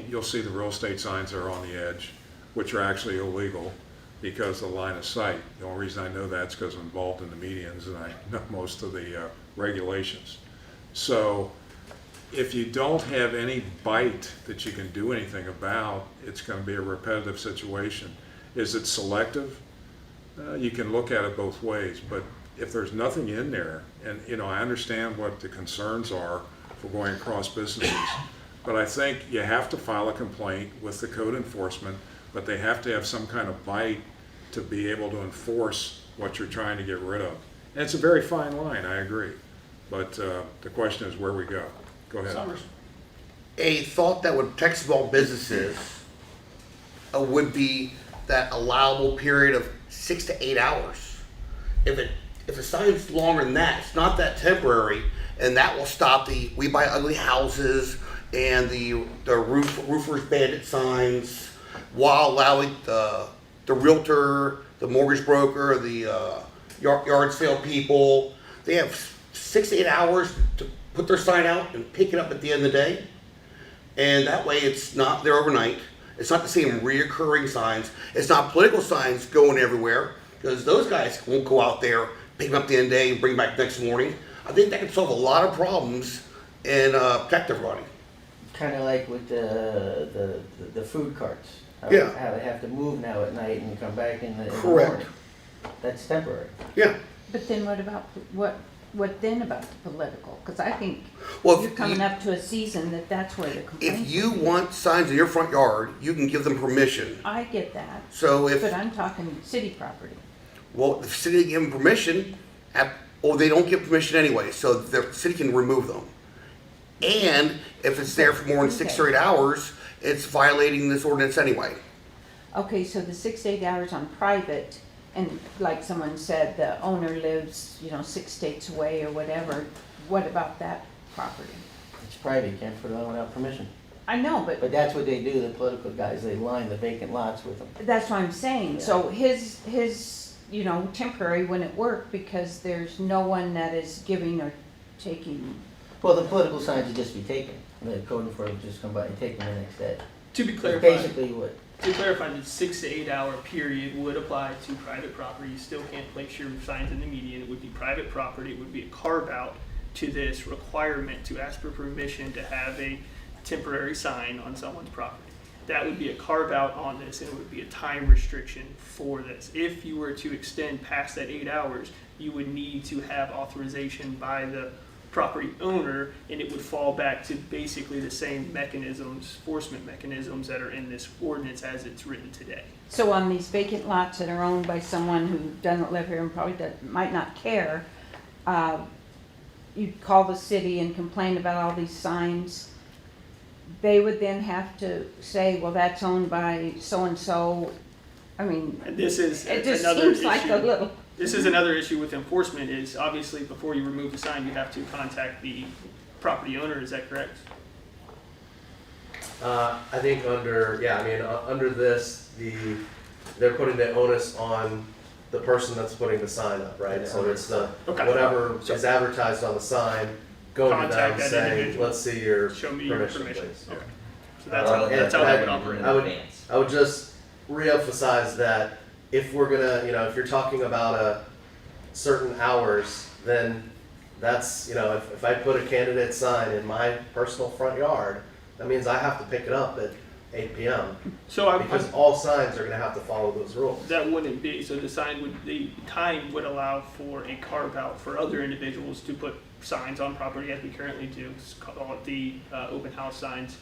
you'll see the real estate signs that are on the edge, which are actually illegal because of the line of sight. The only reason I know that's because I'm involved in the medians and I know most of the regulations. So if you don't have any bite that you can do anything about, it's going to be a repetitive situation. Is it selective? You can look at it both ways, but if there's nothing in there, and I understand what the concerns are for going across businesses, but I think you have to file a complaint with the code enforcement, but they have to have some kind of bite to be able to enforce what you're trying to get rid of. And it's a very fine line, I agree. But the question is where we go. Go ahead. Summers. A thought that would protect small businesses would be that allowable period of 6 to 8 hours. If the sign's longer than that, it's not that temporary, and that will stop the "We Buy Ugly Houses" and the roofers bandit signs, while allowing the realtor, the mortgage broker, the yard sale people. They have 6 to 8 hours to put their sign out and pick it up at the end of the day, and that way it's not there overnight. It's not the same reoccurring signs. It's not political signs going everywhere, because those guys won't go out there, pick them up at the end of the day and bring them back next morning. I think that can solve a lot of problems and protect everybody. Kind of like with the food carts. How they have to move now at night and come back in the morning. That's temporary. Yeah. But then what then about the political? Because I think Well, you're coming up to a season that's where the complaints. If you want signs in your front yard, you can give them permission. I get that. So if But I'm talking city property. Well, the city give them permission, they don't give permission anyway, so the city can remove them. And if it's there for more than 6 or 8 hours, it's violating this ordinance anyway. Okay, so the 6 to 8 hours on private, and like someone said, the owner lives, 6 states away or whatever, what about that property? It's private, you can't put it on without permission. I know, but But that's what they do, the political guys, they line the vacant lots with them. that's what I'm saying. So his temporary wouldn't work because there's no one that is giving or taking. Well, the political signs would just be taken, the code enforcement would just come by and take them the next day. To be That's clarified, basically what, to clarify, the 6 to 8 hour period would apply to private property. You still can't place your signs in the median. It would be private property. It would be a carve out to this requirement to ask for permission to have a temporary sign on someone's property. That would be a carve out on this, and it would be a time restriction for this. If you were to extend past that 8 hours, you would need to have authorization by the property owner, and it would fall back to basically the same mechanisms, enforcement mechanisms that are in this ordinance as it's written today. So on these vacant lots that are owned by someone who doesn't live here and probably might not care, you'd call the city and complain about all these signs. They would then have to say, well, that's owned by so-and-so. I mean, And this is it just another seems issue. like a little. This is another issue with enforcement is obviously before you remove the sign, you have to contact the property owner. Is that correct? I think under this, they're putting the onus on the person that's putting the sign up, right? So it's the, whatever is advertised on the sign, going to them Contact that saying, individual. let's see your Show me your permission, permission. please. Okay. So that's how that would operate. I would just reemphasize that if we're gonna, if you're talking about certain hours, then that's, if I put a candidate sign in my personal front yard, that means I have to pick it up at 8 p.m. Because all signs are gonna have to follow those rules. That wouldn't be, so the time would allow for a carve out for other individuals to put signs on property as we currently do, call it the open house signs.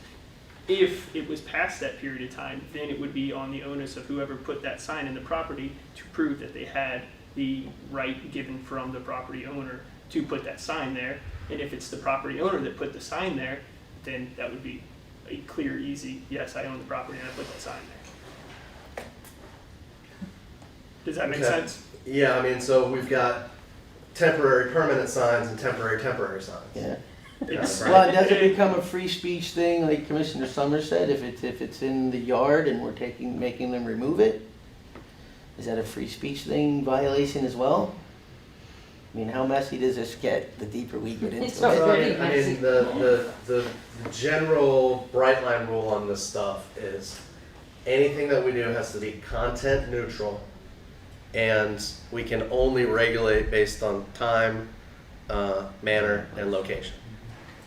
If it was past that period of time, then it would be on the onus of whoever put that sign in the property to prove that they had the right given from the property owner to put that sign there. And if it's the property owner that put the sign there, then that would be a clear, easy, yes, I own the property and I put that sign there. Does that make sense? Yeah, so we've got temporary permanent signs and temporary signs. Yeah. It's- Well, does it become a free speech thing, like Commissioner Summers said, if it's in the yard and we're making them remove it? Is that a free speech thing violation as well? I mean, how messy does this get, the deeper we get into It's it? So, pretty I mean, the general bright line rule on this stuff is anything that we do has to be content neutral, and we can only regulate based on time, manner, and location.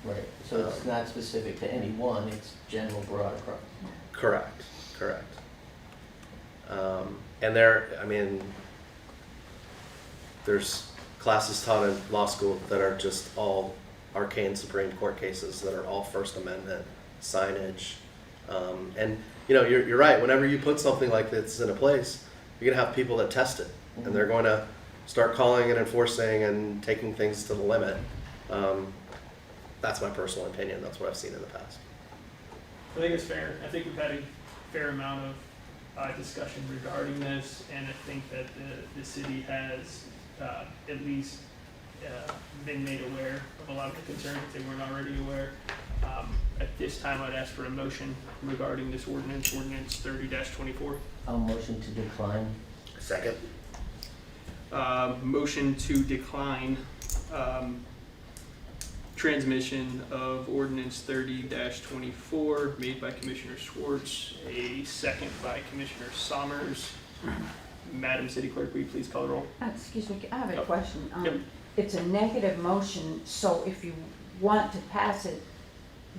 Right, so it's not specific to any one, it's general broad across. Correct. And there's classes taught in law school that are just all arcane Supreme Court cases that are all First Amendment signage. And you're right. Whenever you put something like this in a place, you're gonna have people that test it, and they're going to start calling and enforcing and taking things to the limit. That's my personal opinion. That's what I've seen in the past. I think it's fair. I think we've had a fair amount of discussion regarding this, and I think that the city has at least been made aware of a lot of the concerns if they weren't already aware. At this time, I'd ask for a motion regarding this ordinance 30-24. I'll motion to decline. Second. Motion to decline transmission of ordinance 30-24 made by Commissioner Schwartz, a second by Commissioner Sommers. Madam City Clerk, will you please call the roll? Excuse me, I have a Yep. question. Yep. It's a negative motion, so if you want to pass it,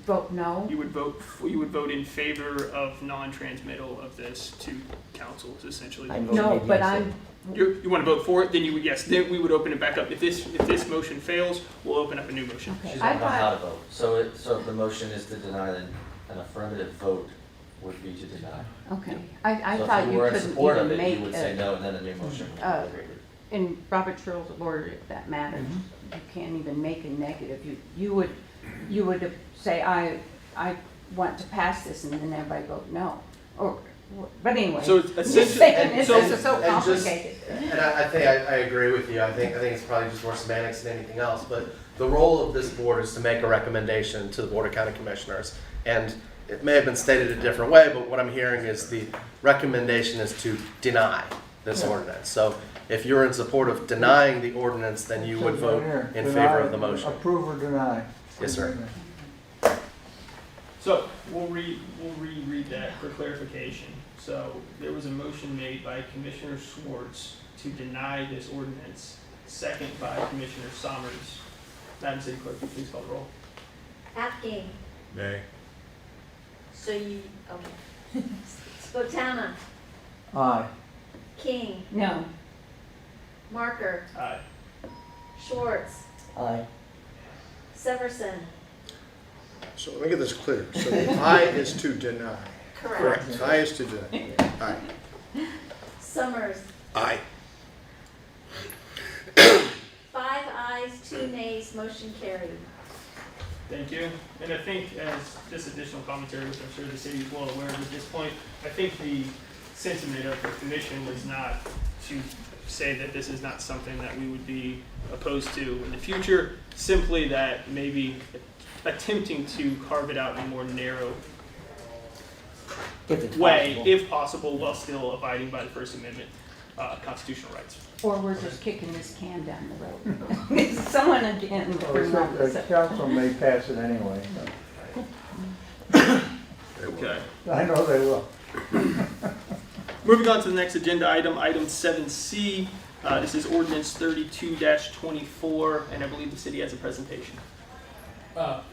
vote no? You would vote in favor of non-transmittal of this to council, is essentially. I vote No, against but it. You want to vote for it, then you would, yes, then we would open it back up. If this motion fails, we'll open up a new motion. Okay, She's I not how to thought, vote. So if the motion is to deny, then an affirmative vote would be to deny. okay, I So thought if you you were in couldn't support of even it, you make would say a, no, and then a new motion would uh, be created. in Robert's Rules of Order, if that matters, you can't even make a negative. You would say, I want to pass this, and then everybody vote no. But anyway. So it's Just essentially, saying, and this so, is so complicated. And I think I agree with you. I think it's probably just more semantics than anything else. But the role of this board is to make a recommendation to the Board of County Commissioners. And it may have been stated a different way, but what I'm hearing is the recommendation is to deny this ordinance. So if you're in support of denying the ordinance, then you would vote in favor of the motion. Approve or deny. Yes, sir. so we'll reread that for clarification. So there was a motion made by Commissioner Schwartz to deny this ordinance, second by Commissioner Sommers. Madam City Clerk, will you please call the roll? Apking, Nay. so you, okay. Spotana, Aye. King, No, Marker, Aye. Aye. Schwartz, Severson, So let me get this clear. So the aye is to deny. correct. Aye is to deny. Aye. Summers, Aye. 5 ayes, 2 nays, motion carried. Thank you. And I think as just additional commentary, which I'm sure the city is well aware of at this point, I think the sentiment of the commission was not to say that this is not something that we would be opposed to in the future, simply that maybe attempting to carve it out in a more narrow If it's way, possible. if possible, while still abiding by the First Amendment constitutional rights. or we're just kicking this can down the road. Someone again bring up The this. council may pass it anyway. Okay. I know they will. Moving on to the next agenda item, item 7C. This is ordinance 32-24, and I believe the city has a presentation.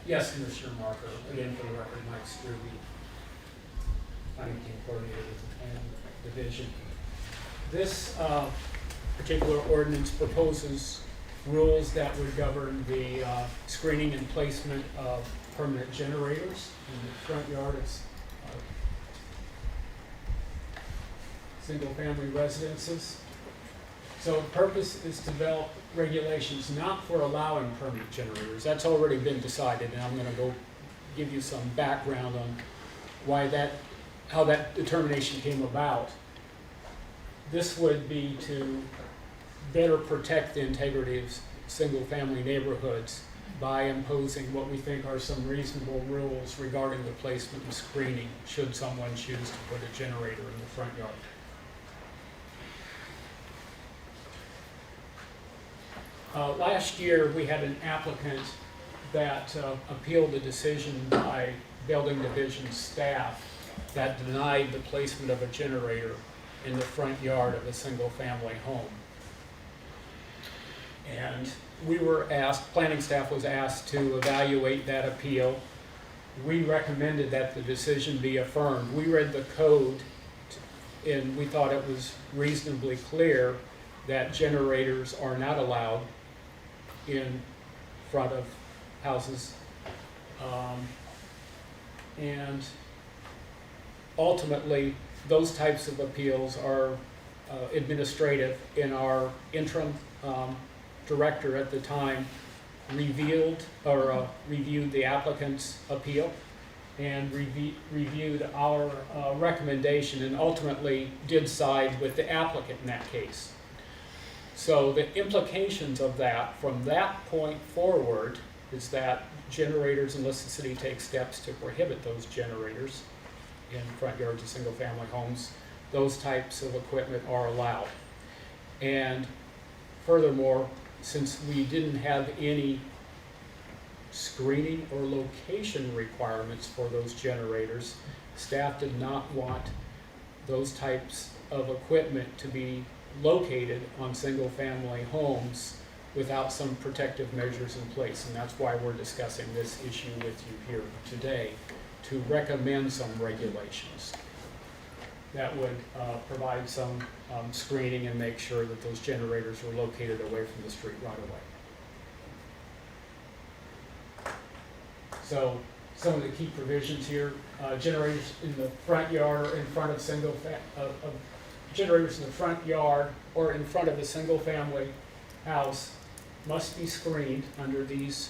Yes, Commissioner Marker, again for the record, Mike Struby, planning team coordinator and division. This particular ordinance proposes rules that would govern the screening and placement of permanent generators in the front yard of single-family residences. So the purpose is to develop regulations not for allowing permanent generators. That's already been decided, and I'm going to go give you some background on how that determination came about. This would be to better protect the integrity of single-family neighborhoods by imposing what we think are some reasonable rules regarding the placement and screening should someone choose to put a generator in the front yard. Last year, we had an applicant that appealed a decision by Building Division staff that denied the placement of a generator in the front yard of a single-family home. And we were asked, planning staff was asked to evaluate that appeal. We recommended that the decision be affirmed. We read the code and we thought it was reasonably clear that generators are not allowed in front of houses. And ultimately, those types of appeals are administrative, and our interim director at the time reviewed the applicant's appeal and reviewed our recommendation and ultimately did side with the applicant in that case. So the implications of that from that point forward is that generators, unless the city takes steps to prohibit those generators in front yards of single-family homes, those types of equipment are allowed. And furthermore, since we didn't have any screening or location requirements for those generators, staff did not want those types of equipment to be located on single-family homes without some protective measures in place. And that's why we're discussing this issue with you here today, to recommend some regulations that would provide some screening and make sure that those generators are located away from the street right away. So some of the key provisions here, generators in the front yard or in front of generators in the front yard or in front of a single-family house must be screened under these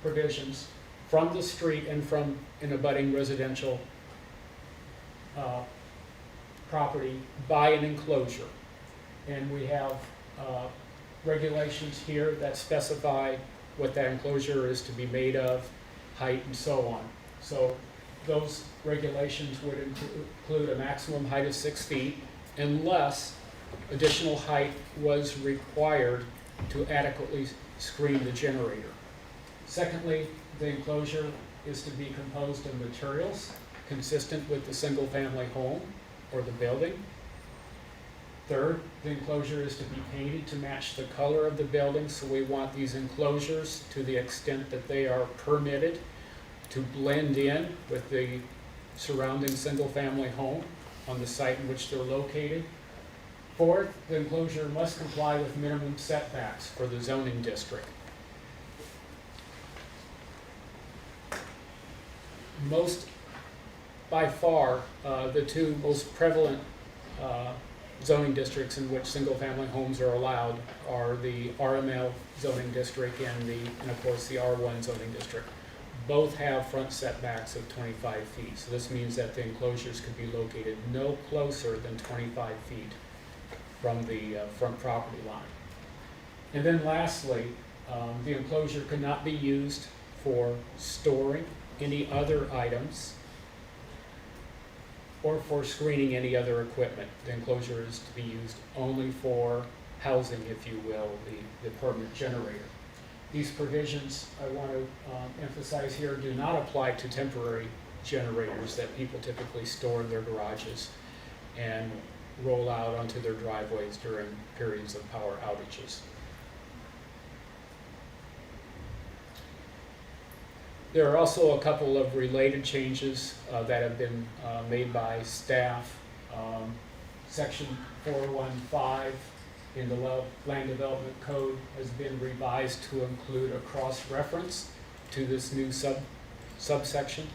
provisions from the street and from an abutting residential property by an enclosure. And we have regulations here that specify what that enclosure is to be made of, height, and so on. So those regulations would include a maximum height of 6 feet unless additional height was required to adequately screen the generator. Secondly, the enclosure is to be composed of materials consistent with the single-family home or the building. Third, the enclosure is to be painted to match the color of the building, so we want these enclosures, to the extent that they are permitted, to blend in with the surrounding single-family home on the site in which they're located. Fourth, the enclosure must comply with minimum setbacks for the zoning district. By far, the two most prevalent zoning districts in which single-family homes are allowed are the RML zoning district and of course the R1 zoning district. Both have front setbacks of 25 feet. So this means that the enclosures could be located no closer than 25 feet from the front property line. And then lastly, the enclosure could not be used for storing any other items or for screening any other equipment. The enclosure is to be used only for housing, if you will, the permanent generator. These provisions, I want to emphasize here, do not apply to temporary generators that people typically store in their garages and roll out onto their driveways during periods of power outages. There are also a couple of related changes that have been made by staff. Section 415 in the Land Development Code has been revised to include a cross-reference to this new subsection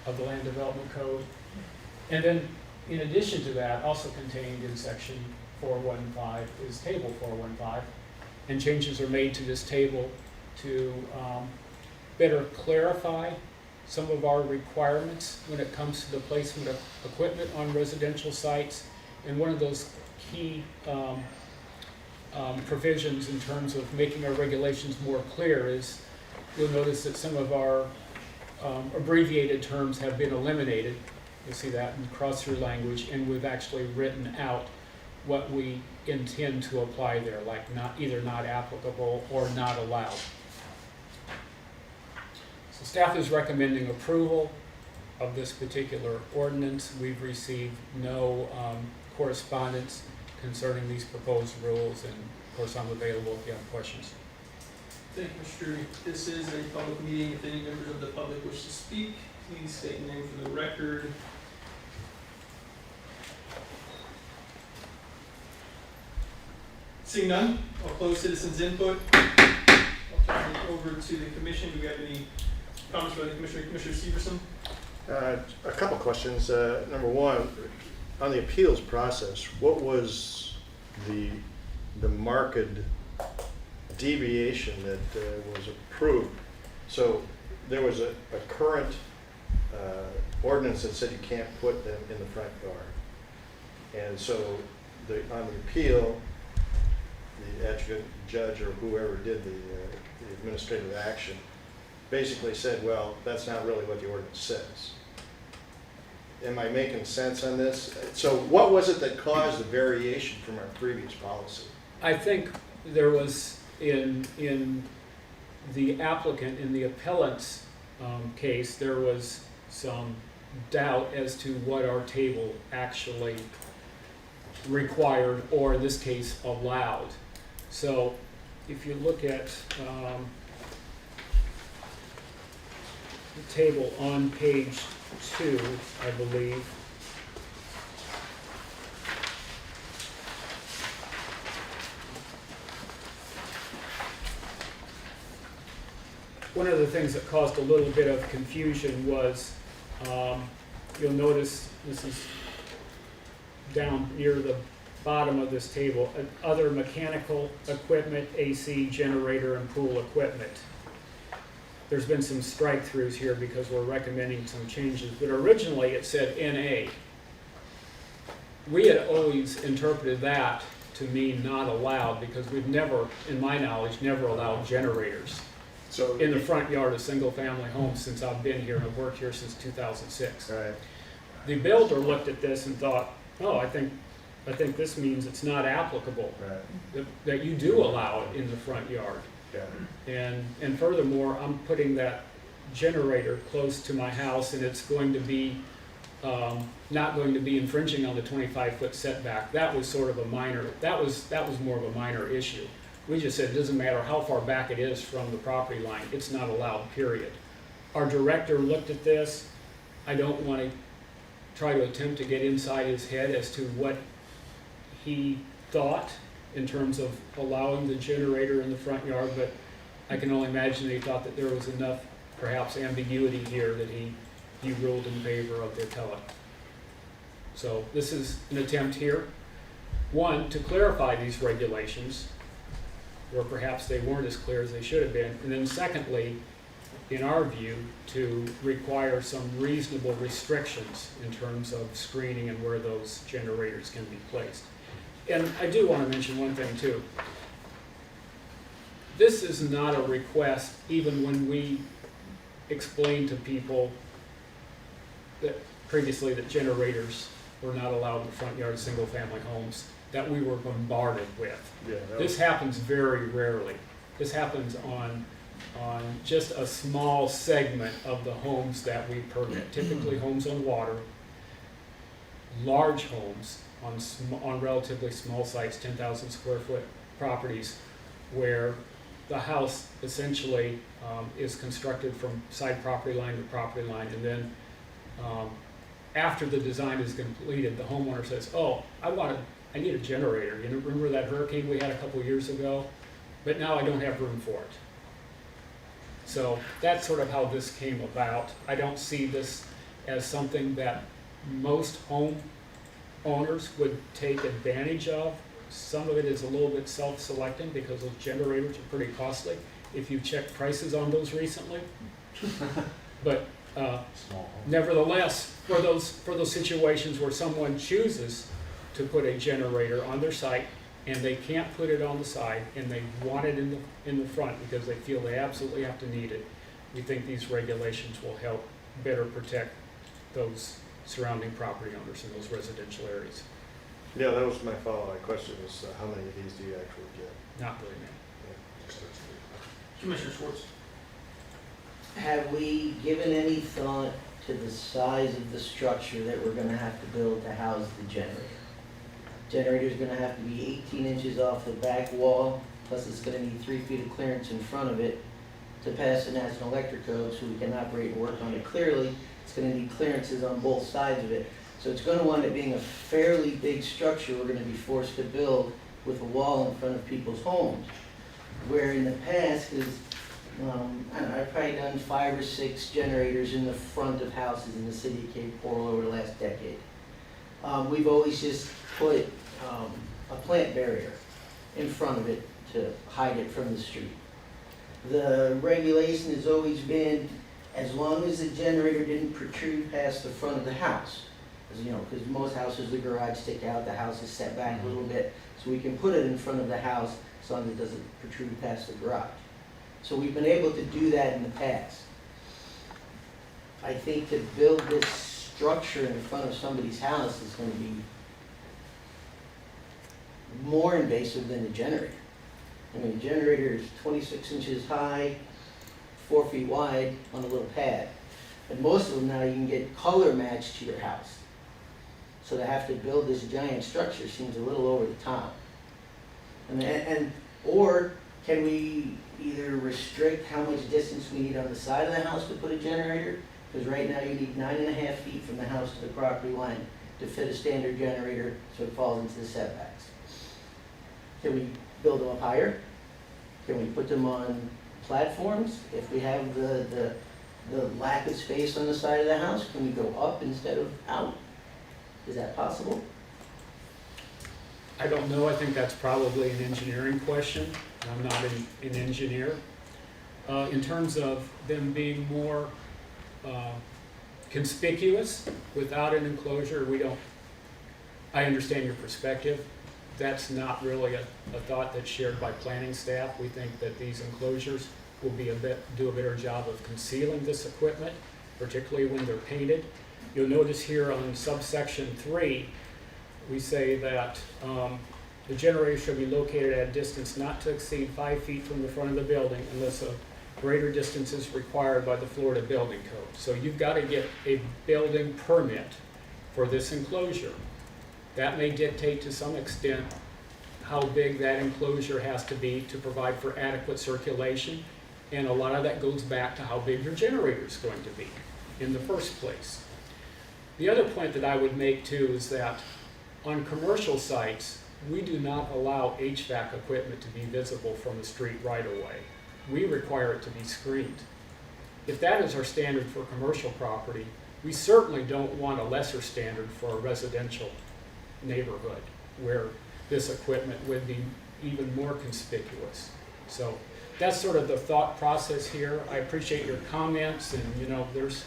of the Land Development Code. And then, in addition to that, also contained in Section 415 is Table 415, and changes are made to this table to better clarify some of our requirements when it comes to the placement of equipment on residential sites. And one of those key provisions in terms of making our regulations more clear is you'll notice that some of our abbreviated terms have been eliminated. You'll see that in cross-through language, and we've actually written out what we intend to apply there, like either not applicable or not allowed. So staff is recommending approval of this particular ordinance. We've received no correspondence concerning these proposed rules, and of course I'm available if you have questions. Thank you, Mr. Drury. This is a public meeting. If any members of the public wish to speak, please state your name for the record. Seeing none, I'll close citizens' input. I'll turn it over to the commission. Do we have any comments by the commissioner? Commissioner Severson? A couple questions. Number one, on the appeals process, what was the marked deviation that was approved? So there was a current ordinance that said you can't put them in the front yard. And so on the appeal, the adjunct judge or whoever did the administrative action basically said, well, that's not really what the ordinance says. Am I making sense on this? So what was it that caused the variation from our previous policy? I think there was in the applicant, in the appellant's case, there was some doubt as to what our table actually required, or in this case, allowed. So if you look at the table on page 2, I believe, one of the things that caused a little bit of confusion was, you'll notice this is down near the bottom of this table, other mechanical equipment, AC, generator, and pool equipment. There's been some strike-throughs here because we're recommending some changes, but originally it said NA. We had always interpreted that to mean not allowed because we've never, in my knowledge, never allowed generators in the front yard of single-family homes since I've been here, and I've worked here since 2006. Right. The builder looked at this and thought, oh, I think this means it's not applicable, Right. that you do allow it in the front yard. Yeah. And furthermore, I'm putting that generator close to my house, and it's going to be not going to be infringing on the 25-foot setback. That was sort of a minor. That was more of a minor issue. We just said it doesn't matter how far back it is from the property line. It's not allowed. Period. Our director looked at this. I don't want to try to attempt to get inside his head as to what he thought in terms of allowing the generator in the front yard, but I can only imagine that he thought that there was enough, perhaps, ambiguity here that he ruled in favor of the appellant. So this is an attempt here, one, to clarify these regulations, where perhaps they weren't as clear as they should have been, and then secondly, in our view, to require some reasonable restrictions in terms of screening and where those generators can be placed. And I do want to mention one thing too. This is not a request, even when we explained to people that previously that generators were not allowed in the front yard of single-family homes, that we were bombarded with. Yeah, This happens very rarely. This happens on just a small segment of the homes that we permit. Typically homes on water, large homes on relatively small sites, 10,000 square foot properties, where the house essentially is constructed from side property line to property line, and then after the design is completed, the homeowner says, oh, I need a generator. You know, remember that hurricane we had a couple years ago? But now I don't have room for it. So that's sort of how this came about. I don't see this as something that most home owners would take advantage of. Some of it is a little bit self-selecting because those generators are pretty costly. If you've checked prices on those recently. But nevertheless, for those situations where someone chooses to put a generator on their site and they can't put it on the side, and they want it in the front because they feel they absolutely have to need it, we think these regulations will help better protect those surrounding property owners in those residential areas. Yeah, that was my follow-up question, is how many of these do you actually get? Not very many. Commissioner Schwartz. Have we given any thought to the size of the structure that we're gonna have to build to house the generator? Generator's gonna have to be 18 inches off the back wall, plus it's gonna need 3 feet of clearance in front of it to pass the National Electric Code so we can operate and work on it clearly. It's gonna need clearances on both sides of it. So it's gonna wind up being a fairly big structure we're gonna be forced to build with a wall in front of people's homes. Where in the past, because I don't know, I've probably done 5 or 6 generators in the front of houses in the city of Cape Coral over the last decade. We've always just put a plant barrier in front of it to hide it from the street. The regulation has always been, as long as the generator didn't protrude past the front of the house. Because, you know, because most houses, the garage stick out, the house is set back a little bit, so we can put it in front of the house as long as it doesn't protrude past the garage. So we've been able to do that in the past. I think to build this structure in front of somebody's house is going to be more invasive than the generator. I mean, the generator is 26 inches high, 4 feet wide on a little pad. And most of them now you can get color matched to your house. So to have to build this giant structure seems a little over the top. Or can we either restrict how much distance we need on the side of the house to put a generator? Because right now you need 9.5 feet from the house to the property line to fit a standard generator so it falls into the setbacks. Can we build them up higher? Can we put them on platforms? If we have the lack of space on the side of the house, can we go up instead of out? Is that possible? I don't know, I think that's probably an engineering question. I'm not an engineer. In terms of them being more conspicuous without an enclosure, I understand your perspective. That's not really a thought that's shared by planning staff. We think that these enclosures will do a better job of concealing this equipment, particularly when they're painted. You'll notice here on subsection 3, we say that the generator should be located at a distance not to exceed 5 feet from the front of the building unless a greater distance is required by the Florida Building Code. So you've got to get a building permit for this enclosure. That may dictate to some extent how big that enclosure has to be to provide for adequate circulation. And a lot of that goes back to how big your generator is going to be in the first place. The other point that I would make too is that on commercial sites, we do not allow HVAC equipment to be visible from the street right away. We require it to be screened. If that is our standard for commercial property, we certainly don't want a lesser standard for a residential neighborhood where this equipment would be even more conspicuous. So that's sort of the thought process here. I appreciate your comments, and there's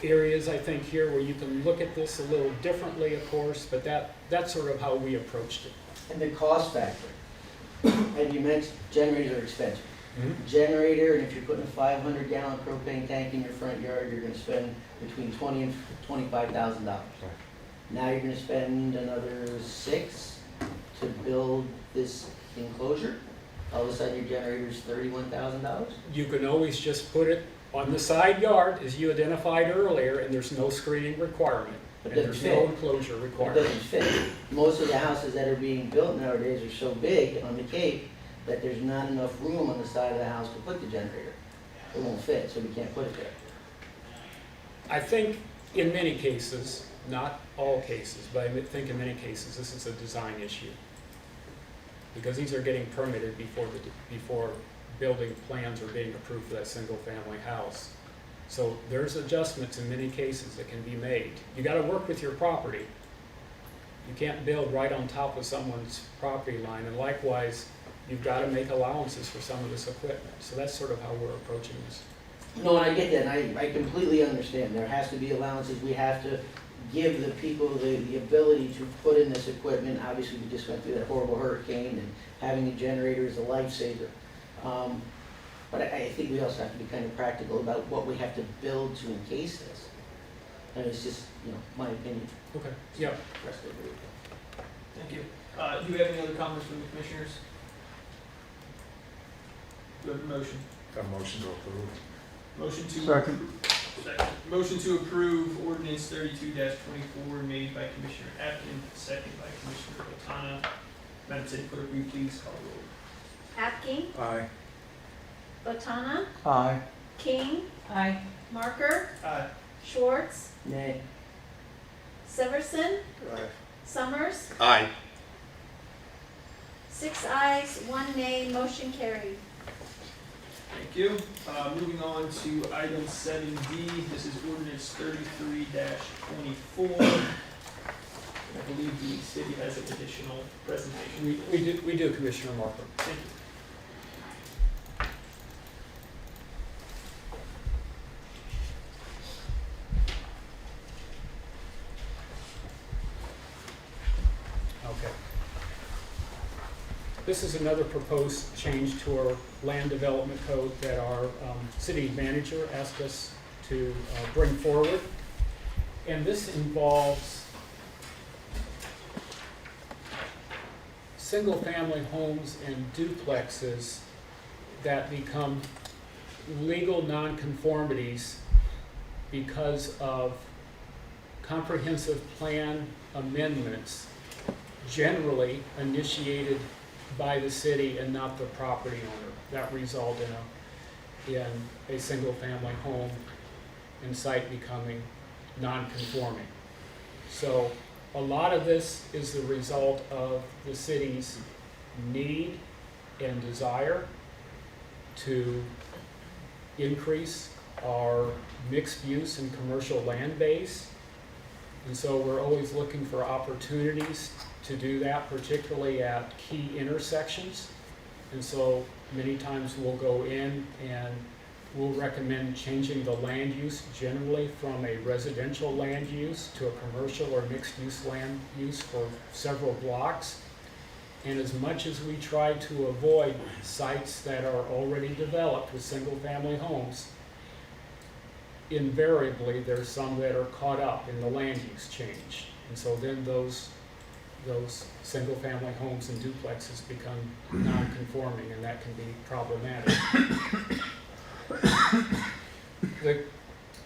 areas I think here where you can look at this a little differently, of course, but that's sort of how we approached it. And the cost factor. And you mentioned generators are expensive. Generator, and if you're putting a 500-gallon propane tank in your front yard, you're going to spend between $20,000 and $25,000. Now you're going to spend another $6,000 to build this enclosure. All of a sudden your generator's $31,000. You can always just put it on the side yard, as you identified earlier, and there's no screening requirement. But And it there's doesn't no fit. enclosure It requirement. doesn't fit. Most of the houses that are being built nowadays are so big on the Cape that there's not enough room on the side of the house to put the generator. It won't fit, so we can't put it there. I think in many cases, not all cases, but I think in many cases, this is a design issue. Because these are getting permitted before building plans are being approved for that single-family house. So there's adjustments in many cases that can be made. You got to work with your property. You can't build right on top of someone's property line, and likewise, you've got to make allowances for some of this equipment. So that's sort of how we're approaching this. No, and I get that, and I completely understand. There has to be allowances. We have to give the people the ability to put in this equipment. Obviously, we just went through that horrible hurricane, and having a generator is a lifesaver. But I think we also have to be kind of practical about what we have to build to encase this. And it's just, my opinion. Okay, yeah. Rest of it. Thank you. Do you have any other comments from the commissioners? Do you have a motion? A motion to approve. Motion to. Second. Second. Motion to approve ordinance 32-24 made by Commissioner Atkin, second by Commissioner Botana. Madam City Clerk, will you please call the roll? Atkin, Aye. Botana, Aye. King, Aye. Marker, Aye. Schwartz, Nay. Severson, Aye. Summers, Aye. 6 ayes, 1 nay, motion carried. Thank you. Moving on to item 7D, this is ordinance 33-24. I believe the city has an additional presentation. We do, Commissioner Marker. Thank you. Okay. This is another proposed change to our land development code that our city manager asked us to bring forward. And this involves single-family homes and duplexes that become legal nonconformities because of comprehensive plan amendments generally initiated by the city and not the property owner, that result in a single-family home and site becoming non-conforming. So a lot of this is the result of the city's need and desire to increase our mixed use and commercial land base. And so we're always looking for opportunities to do that, particularly at key intersections. And so many times we'll go in and we'll recommend changing the land use generally from a residential land use to a commercial or mixed use land use for several blocks. And as much as we try to avoid sites that are already developed with single family homes, invariably there's some that are caught up in the land use change. And so then those single-family homes and duplexes become non-conforming, and that can be problematic. The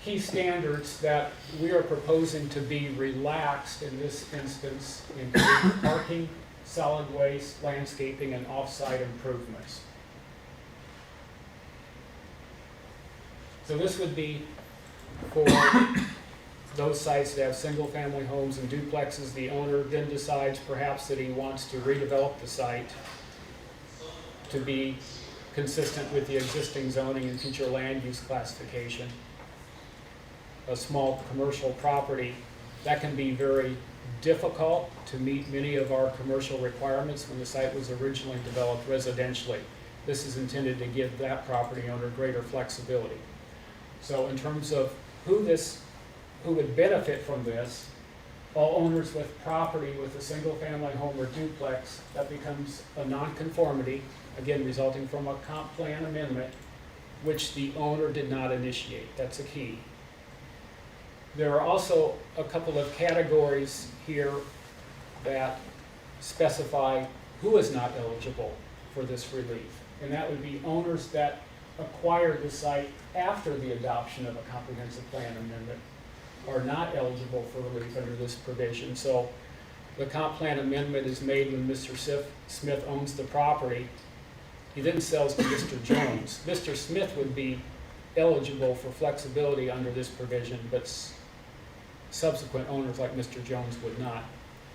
key standards that we are proposing to be relaxed in this instance include parking, solid waste, landscaping, and off-site improvements. So this would be for those sites that have single-family homes and duplexes. The owner then decides perhaps that he wants to redevelop the site to be consistent with the existing zoning and future land use classification. A small commercial property, that can be very difficult to meet many of our commercial requirements when the site was originally developed residentially. This is intended to give that property owner greater flexibility. So in terms of who would benefit from this, all owners with property with a single-family home or duplex, that becomes a nonconformity, again resulting from a comp plan amendment, which the owner did not initiate. That's a key. There are also a couple of categories here that specify who is not eligible for this relief, and that would be owners that acquired the site after the adoption of a comprehensive plan amendment are not eligible for relief under this provision. So the comp plan amendment is made when Mr. Smith owns the property. He then sells to Mr. Jones. Mr. Smith would be eligible for flexibility under this provision, but subsequent owners like Mr. Jones would not.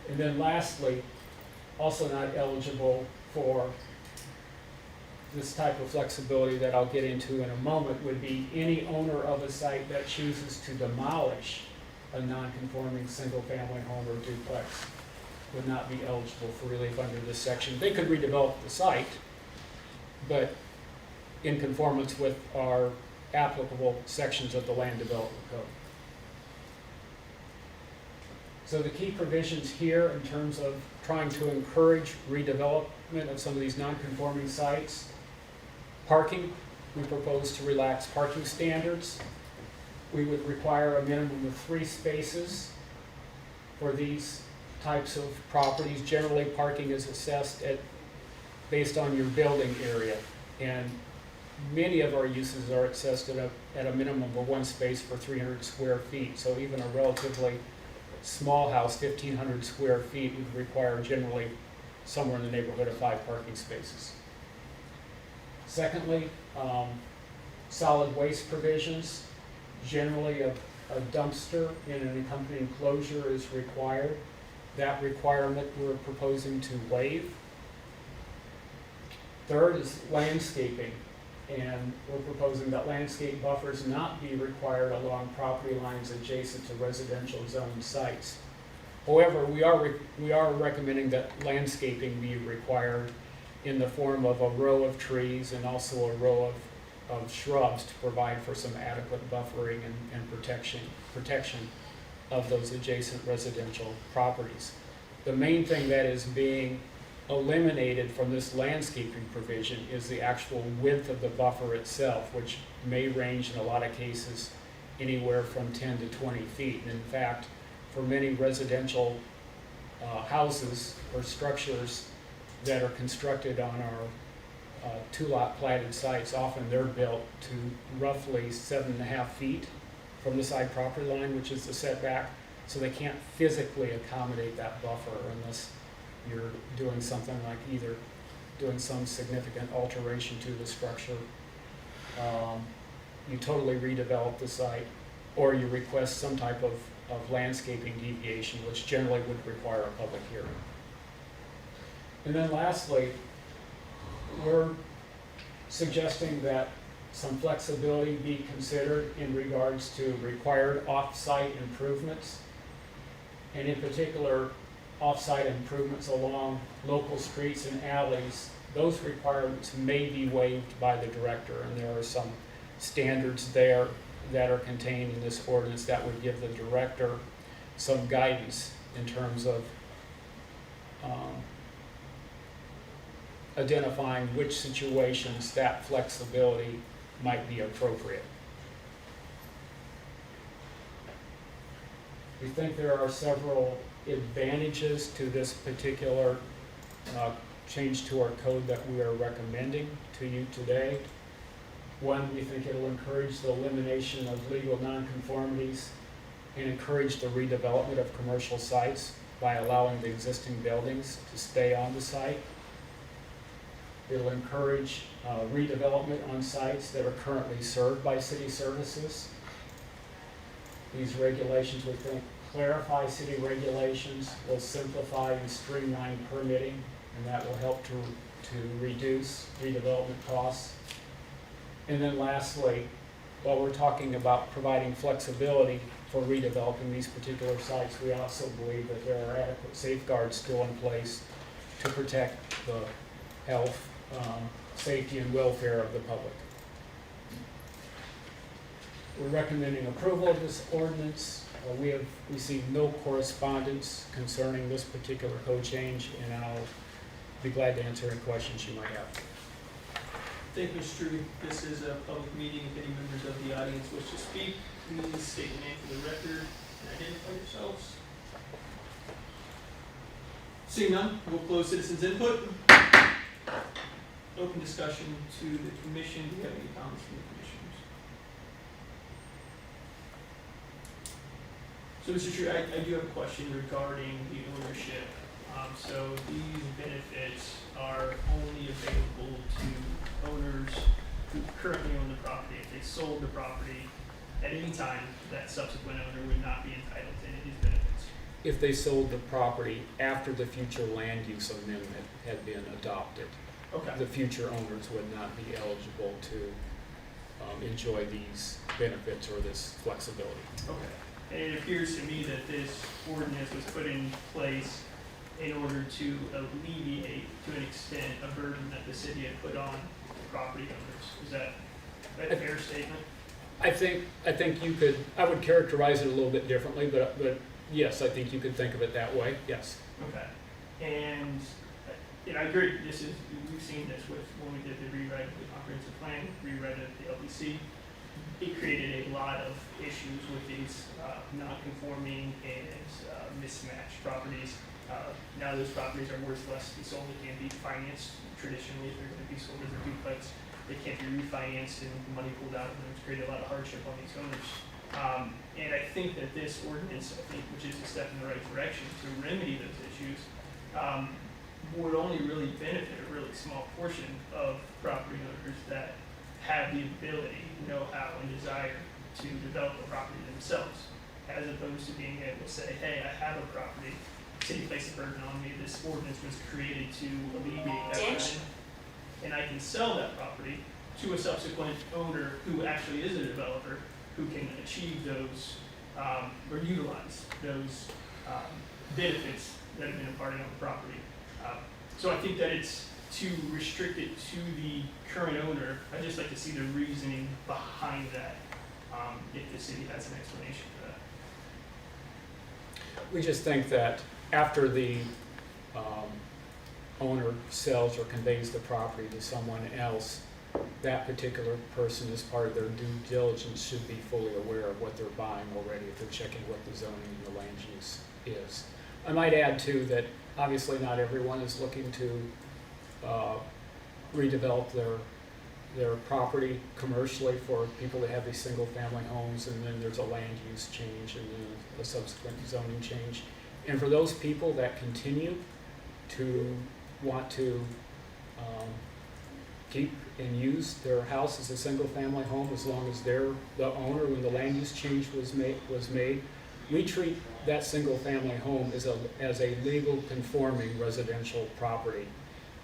And then lastly, also not eligible for this type of flexibility that I'll get into in a moment would be any owner of a site that chooses to demolish a non-conforming single-family home or duplex would not be eligible for relief under this section. They could redevelop the site, but in conformance with our applicable sections of the Land Development Code. So the key provisions here in terms of trying to encourage redevelopment of some of these non-conforming sites. Parking, we propose to relax parking standards. We would require a minimum of 3 spaces for these types of properties. Generally, parking is assessed based on your building area, and many of our uses are assessed at a minimum of 1 space for 300 square feet. So even a relatively small house, 1,500 square feet, would require generally somewhere in the neighborhood of 5 parking spaces. Secondly, solid waste provisions. Generally, a dumpster in an accompanying enclosure is required. That requirement we're proposing to waive. Third is landscaping, and we're proposing that landscape buffers not be required along property lines adjacent to residential zone sites. However, we are recommending that landscaping be required in the form of a row of trees and also a row of shrubs to provide for some adequate buffering and protection of those adjacent residential properties. The main thing that is being eliminated from this landscaping provision is the actual width of the buffer itself, which may range in a lot of cases anywhere from 10 to 20 feet. And in fact, for many residential houses or structures that are constructed on our 2-lot platted sites, often they're built to roughly 7.5 feet from the side property line, which is the setback, so they can't physically accommodate that buffer unless you're doing something like either doing some significant alteration to the structure, you totally redevelop the site, or you request some type of landscaping deviation, which generally would require a public hearing. And then lastly, we're suggesting that some flexibility be considered in regards to required off-site improvements, and in particular, off-site improvements along local streets and alleys. Those requirements may be waived by the director, and there are some standards there that are contained in this ordinance that would give the director some guidance in terms of identifying which situations that flexibility might be appropriate. We think there are several advantages to this particular change to our code that we are recommending to you today. One, we think it'll encourage the elimination of legal nonconformities and encourage the redevelopment of commercial sites by allowing the existing buildings to stay on the site. It'll encourage redevelopment on sites that are currently served by city services. These regulations, we think, clarify city regulations, will simplify and streamline permitting, and that will help to reduce redevelopment costs. And then lastly, while we're talking about providing flexibility for redeveloping these particular sites, we also believe that there are adequate safeguards still in place to protect the health, safety, and welfare of the public. We're recommending approval of this ordinance. We have received no correspondence concerning this particular code change, and I'll be glad to answer any questions you might have. Thank you, Mr. Struby. This is a public meeting. If any members of the audience wish to speak, please state your name for the record and identify yourselves. Seeing none, we'll close citizens' input. Open discussion to the commission. Do you have any comments from the commissioners? So, Mr. True, I do have a question regarding the ownership. So these benefits are only available to owners who currently own the property. If they sold the property at any time, that subsequent owner would not be entitled to any of these benefits. If they sold the property after the future land use amendment had been adopted, Okay. the future owners would not be eligible to enjoy these benefits or this flexibility. Okay. And it appears to me that this ordinance was put in place in order to alleviate, to an extent, a burden that the city had put on property owners. Is that a fair statement? I think I would characterize it a little bit differently, but Yes, I think you could think of it that way, yes. Okay. And I agree, we've seen this with, when we did the rewrite of the comprehensive plan, rewrite of the LDC. It created a lot of issues with these non-conforming and mismatched properties. Now those properties are worth less to be sold, they can't be financed. Traditionally, if they're going to be sold as a duplex, they can't be refinanced and money pulled out of them. It's created a lot of hardship on these owners. And I think that this ordinance, which is a step in the right direction to remedy those issues, would only really benefit a really small portion of property owners that have the ability, know-how, and desire to develop a property themselves, as opposed to being able to say, hey, I have a property, city placed a burden on me, this ordinance was created to alleviate that burden, and I can sell that property to a subsequent owner who actually is a developer, who can achieve those, or utilize those benefits that have been imparted on the property. So I think that it's to restrict it to the current owner. I'd just like to see the reasoning behind that, if the city has an explanation for that. We just think that after the owner sells or conveys the property to someone else, that particular person, as part of their due diligence, should be fully aware of what they're buying already if they're checking what the zoning and the land use is. I might add too that obviously not everyone is looking to redevelop their property commercially for people that have these single family homes, and then there's a land use change and then a subsequent zoning change. And for those people that continue to want to keep and use their house as a single family home as long as they're the owner when the land use change was made, we treat that single family home as a legal conforming residential property.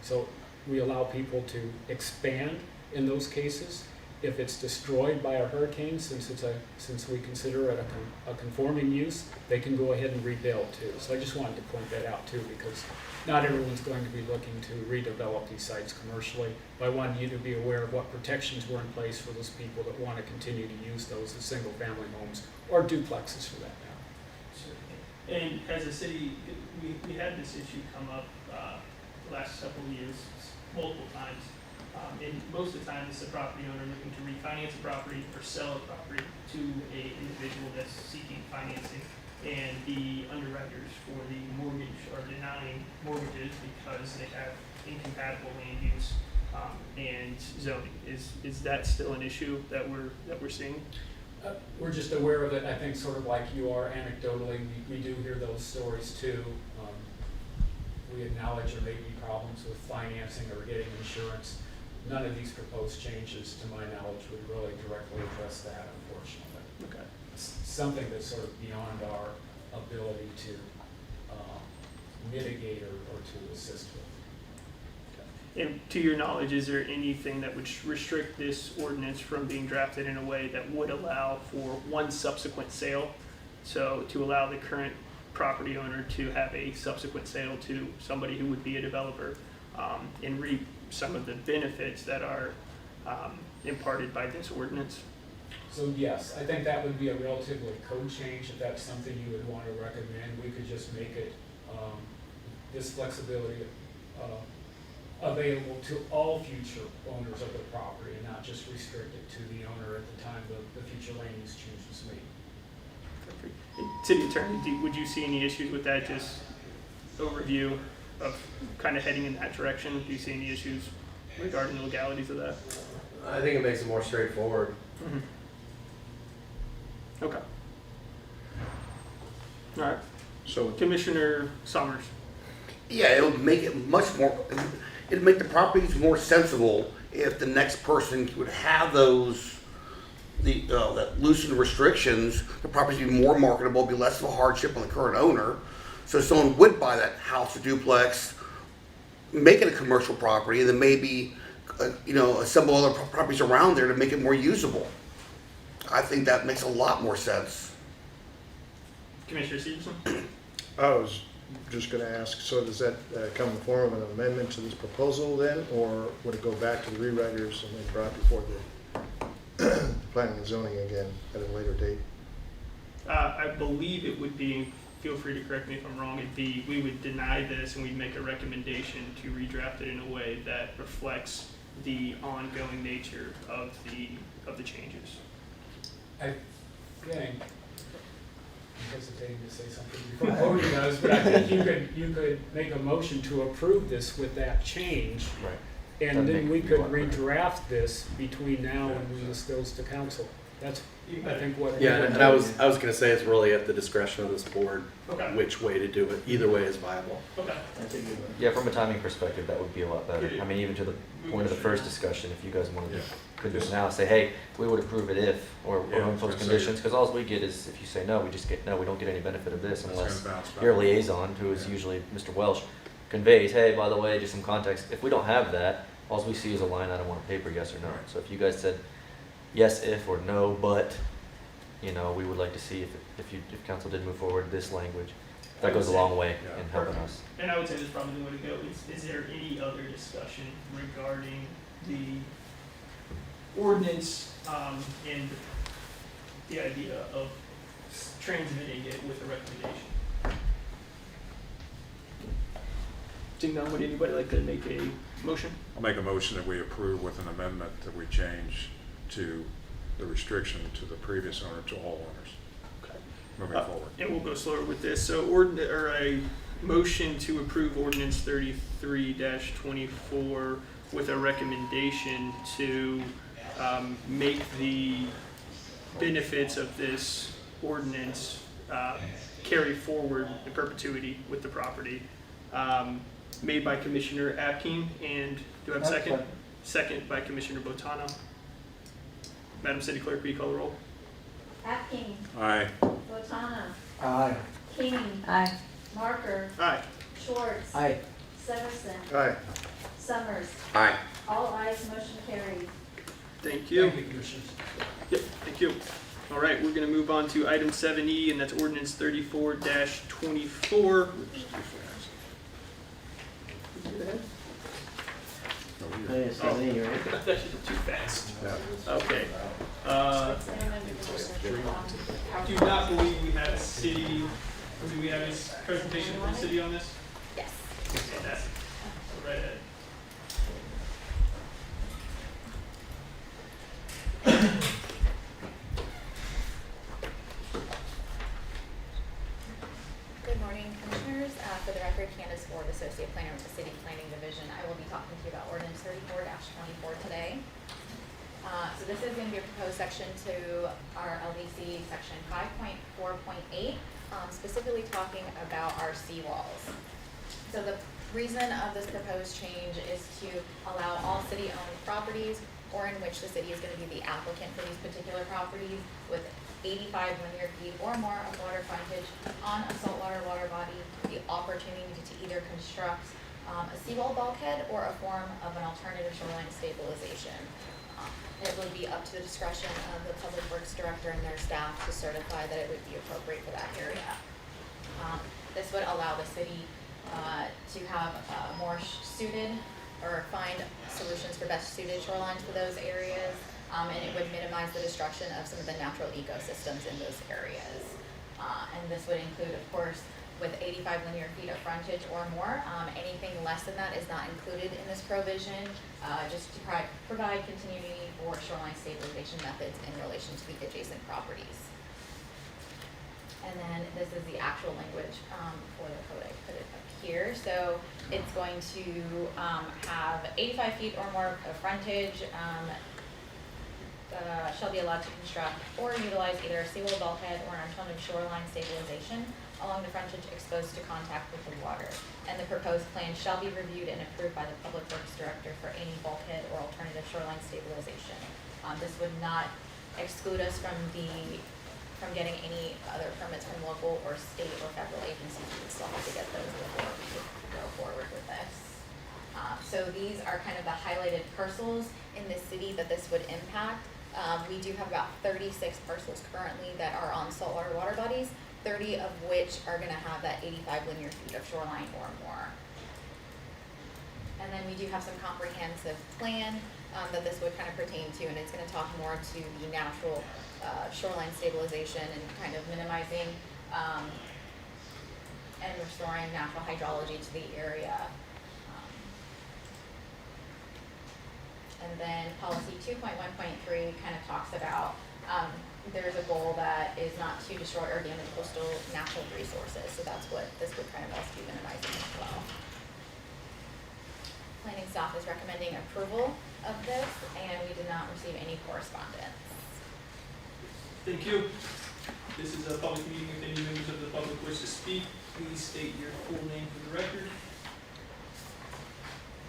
So we allow people to expand in those cases. If it's destroyed by a hurricane, since we consider it a conforming use, they can go ahead and rebuild too. So I just wanted to point that out too, because not everyone's going to be looking to redevelop these sites commercially. But I wanted you to be aware of what protections were in place for those people that want to continue to use those as single family homes or duplexes for that matter. And as a city, we had this issue come up the last couple of years, multiple times. And most of the time, it's the property owner looking to refinance a property or sell a property to an individual that's seeking financing. And the underwriters for the mortgage are denying mortgages because they have incompatible land use and zoning. Is that still an issue that we're seeing? We're just aware of it, I think, sort of like you are anecdotally. We do hear those stories too. We acknowledge there may be problems with financing or getting insurance. None of these proposed changes, to my knowledge, would really directly address that, unfortunately. Okay. It's something that's sort of beyond our ability to mitigate or to assist with. And to your knowledge, is there anything that would restrict this ordinance from being drafted in a way that would allow for one subsequent sale? So to allow the current property owner to have a subsequent sale to somebody who would be a developer and reap some of the benefits that are imparted by this ordinance? So yes, I think that would be a relatively code change. If that's something you would want to recommend, we could just make it this flexibility available to all future owners of the property and not just restrict it to the owner at the time the future land use change was made. Perfect. City Attorney, would you see any issues with that? Just overview of kind of heading in that direction. Do you see any issues regarding the legalities of that? I think it makes it more straightforward. Mm-hmm. Okay. All right. So Commissioner Summers. Yeah, it would make it much more, it'd make the properties more sensible if the next person would have those, that loosened restrictions, the properties would be more marketable, be less of a hardship on the current owner. So someone would buy that house or duplex, make it a commercial property, and then maybe, assemble other properties around there to make it more usable. I think that makes a lot more sense. Commissioner Stevenson? I was just going to ask, so does that come in the form of an amendment to this proposal then, or would it go back to the rewriters and then brought before the planning and zoning again at a later date? I believe it would be feel free to correct me if I'm wrong, it'd be, we would deny this and we'd make a recommendation to redraft it in a way that reflects the ongoing nature of the changes. I think, I'm hesitating to say something before voting does, but I think you could make a motion to approve this with that change. Right. And That'd then make we me could want to- redraft this between now and when this goes to council. That's, I think, what. Yeah, and I was gonna say it's really at the discretion of this board, Okay. which way to do it. Either way is viable. Okay. That's a good one. Yeah, from a timing perspective, that would be a lot better. I mean, even to the point of the first discussion, if you guys wanted to, could do it now, say, hey, we would approve it if, or Yeah, I was impose gonna say- conditions, because all we get is, if you say no, we just get, no, we don't get any benefit of this It's unless gonna bounce back. your liaison, who is usually Mr. Welsh, conveys, hey, by the way, just some context. If we don't have that, all we see is a line item on paper, yes or no. Right. So if you guys said yes if or no but, you know, we would like to see if council did move forward this language. That goes a long way Yeah. in helping us. And I would say that's probably the way to go. Is there any other discussion regarding the ordinance and the idea of transmitting it with a recommendation? Seeing none, would anybody like to make a motion? I'll make a motion that we approve with an amendment that we change to the restriction to the previous owner to all owners Okay. moving forward. And we'll go slower with this. So a motion to approve ordinance 33-24 with a recommendation to make the benefits of this ordinance carry forward in perpetuity with the property. Made by Commissioner Apkeem, and do I have a second? Second by Commissioner Botano. Madam City Clerk, will you call the roll? Apking, Aye. Botana, Aye. King, Aye. Marker, Aye. Schwartz, Aye. Severson, Aye. Summers. Aye. All ayes, motion carried. Thank you. Thank you, Commissioners. Yep, thank you. All right, we're gonna move on to item 7E, and that's ordinance 34-24. Yeah, 7E, right? That's just too fast. Okay. Do not believe we have a city, or do we have a presentation from the city on this? Yes. Fantastic. Go right ahead. Good morning, Commissioners. For the record, Candace Ford, Associate Planner with the City Planning Division. I will be talking to you about ordinance 34-24 today. So this is going to be a proposed section to our LDC section 5.4.8, specifically talking about our seawalls. So the reason of this proposed change is to allow all city-owned properties or in which the city is going to be the applicant for these particular properties with 85 linear feet or more of water frontage on a saltwater water body, the opportunity to either construct a seawall bulkhead or a form of an alternative shoreline stabilization. It would be up to the discretion of the Public Works Director and their staff to certify that it would be appropriate for that area. This would allow the city to have more suited or find solutions for best suited shorelines for those areas, and it would minimize the destruction of some of the natural ecosystems in those areas. And this would include, of course, with 85 linear feet of frontage or more. Anything less than that is not included in this provision, just to provide continuity for shoreline stabilization methods in relation to the adjacent properties. And then this is the actual language for the code. I put it up here. So it's going to have 85 feet or more of frontage, shall be allowed to construct or utilize either a seawall bulkhead or an alternative shoreline stabilization along the frontage exposed to contact with the water. And the proposed plan shall be reviewed and approved by the Public Works Director for any bulkhead or alternative shoreline stabilization. This would not exclude us from getting any other permits from local or state or federal agencies. We would still have to get those before we could go forward with this. So these are kind of the highlighted parcels in the city that this would impact. We do have about 36 parcels currently that are on saltwater water bodies, 30 of which are going to have that 85 linear feet of shoreline or more. And then we do have some comprehensive plan that this would kind of pertain to, and it's going to talk more to the natural shoreline stabilization and kind of minimizing and restoring natural hydrology to the area. And then policy 2.1.3 kind of talks about there's a goal that is not to destroy or damage coastal natural resources. So that's what this would kind of also be minimizing as well. Planning staff is recommending approval of this, and we did not receive any correspondence. Thank you. This is a public meeting. If any members of the public wish to speak, please state your full name for the record.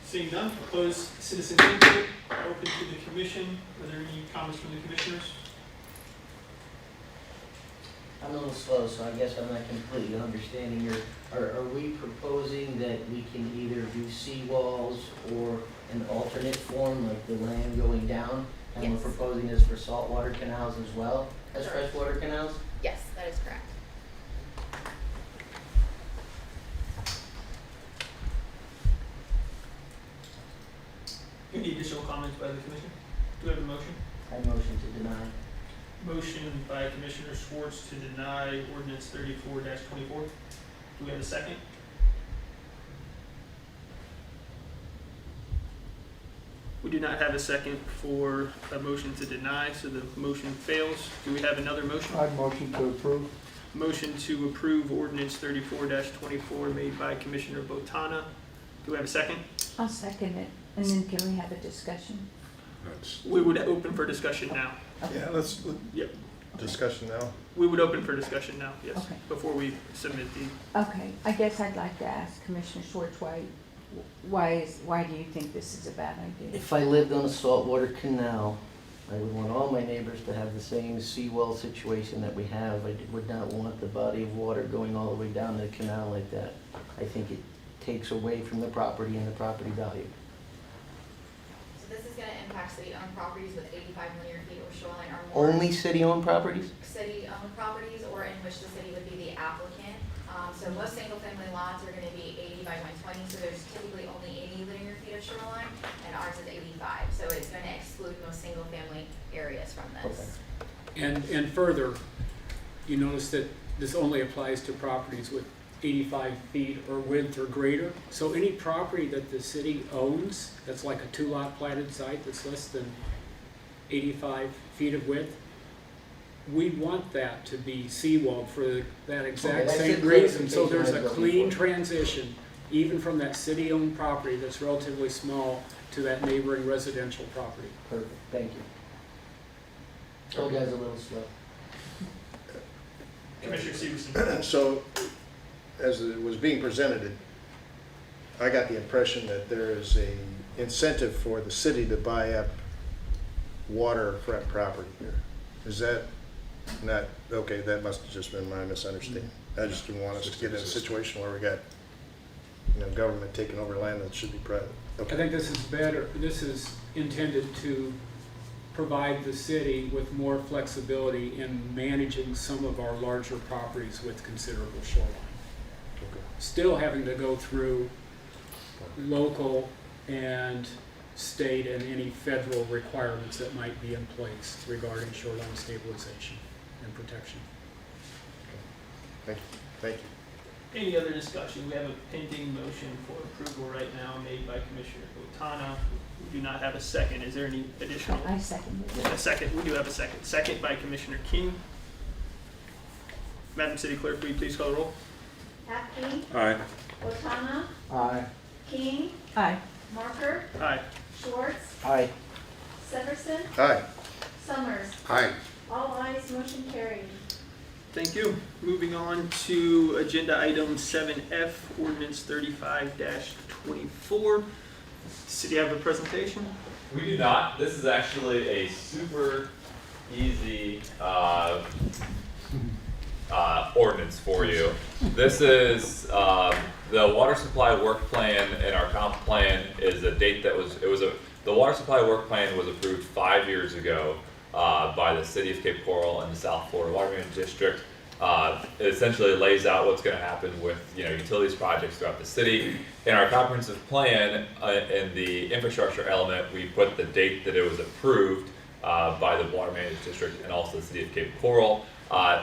Seeing none, we'll close citizen input, open to the commission. Are there any comments from the commissioners? I'm a little slow, so I guess I'm not completely understanding your, are we proposing that we can either do seawalls or an alternate form, like the land going down? And Yes. we're proposing this for saltwater canals as well as Sure. freshwater canals? Yes, that is correct. Any additional comments by the commission? Do we have a motion? I motion to deny. Motion by Commissioner Schwartz to deny ordinance 34-24. Do we have a second? We do not have a second for a motion to deny, so the motion fails. Do we have another motion? I'd motion to approve. Motion to approve ordinance 34-24 made by Commissioner Botana. Do we have a second? I'll second it, and then can we have a discussion? That's, We would open for discussion now. Yeah, let's, Yep. discussion now. We would open for discussion now, yes, Okay. before we submit the. Okay, I guess I'd like to ask Commissioner Schwartz why do you think this is a bad idea? If I lived on a saltwater canal, I would want all my neighbors to have the same seawall situation that we have. I would not want the body of water going all the way down the canal like that. I think it takes away from the property and the property value. So this is going to impact city-owned properties with 85 linear feet or shoreline or more. Only city-owned properties? City-owned properties, or in which the city would be the applicant. So most single-family lots are going to be 80 by 120, so there's typically only 80 linear feet of shoreline, and ours is 85. So it's going to exclude most single-family areas from this. And further, you notice that this only applies to properties with 85 feet or width or greater. So any property that the city owns, that's like a 2-lot platted site that's less than 85 feet of width, we want that to be seawalled for that exact that's same the reason. So clarification there's I a was looking clean for. transition, even from that city-owned property that's relatively small to that neighboring residential property. Perfect, thank you. Told you guys a little slow. Commissioner Severson. So, as it was being presented, I got the impression that there is a incentive for the city to buy up waterfront property here. Is that not, okay, that must have just been my misunderstanding. I just didn't want us to get in a situation where we got, government taking over land that should be private. I Okay. think this is better, this is intended to provide the city with more flexibility in managing some of our larger properties with considerable shoreline. Okay. Still having to go through local and state and any federal requirements that might be in place regarding shoreline stabilization and protection. Thank you. Thank you. Any other discussion? We have a pending motion for approval right now made by Commissioner Botana. We do not have a second. Is there any additional? I second it. A second. We do have a second. Second by Commissioner King. Madam City Clerk, will you please call the roll? Happy, aye. Botana, Aye. King, Aye. Marker, Aye. Schwartz, Aye. Severson, Aye. Summers. Aye. All ayes, motion carried. Thank you. Moving on to agenda item 7F, ordinance 35-24. City have a presentation? We do not. This is actually a super easy ordinance for you. This is the water supply work plan, and our comp plan is a date that the water supply work plan was approved 5 years ago by the City of Cape Coral and the South Florida Water Management District. It essentially lays out what's going to happen with utilities projects throughout the city. In our comprehensive plan, in the infrastructure element, we put the date that it was approved by the Water Management District and also the City of Cape Coral.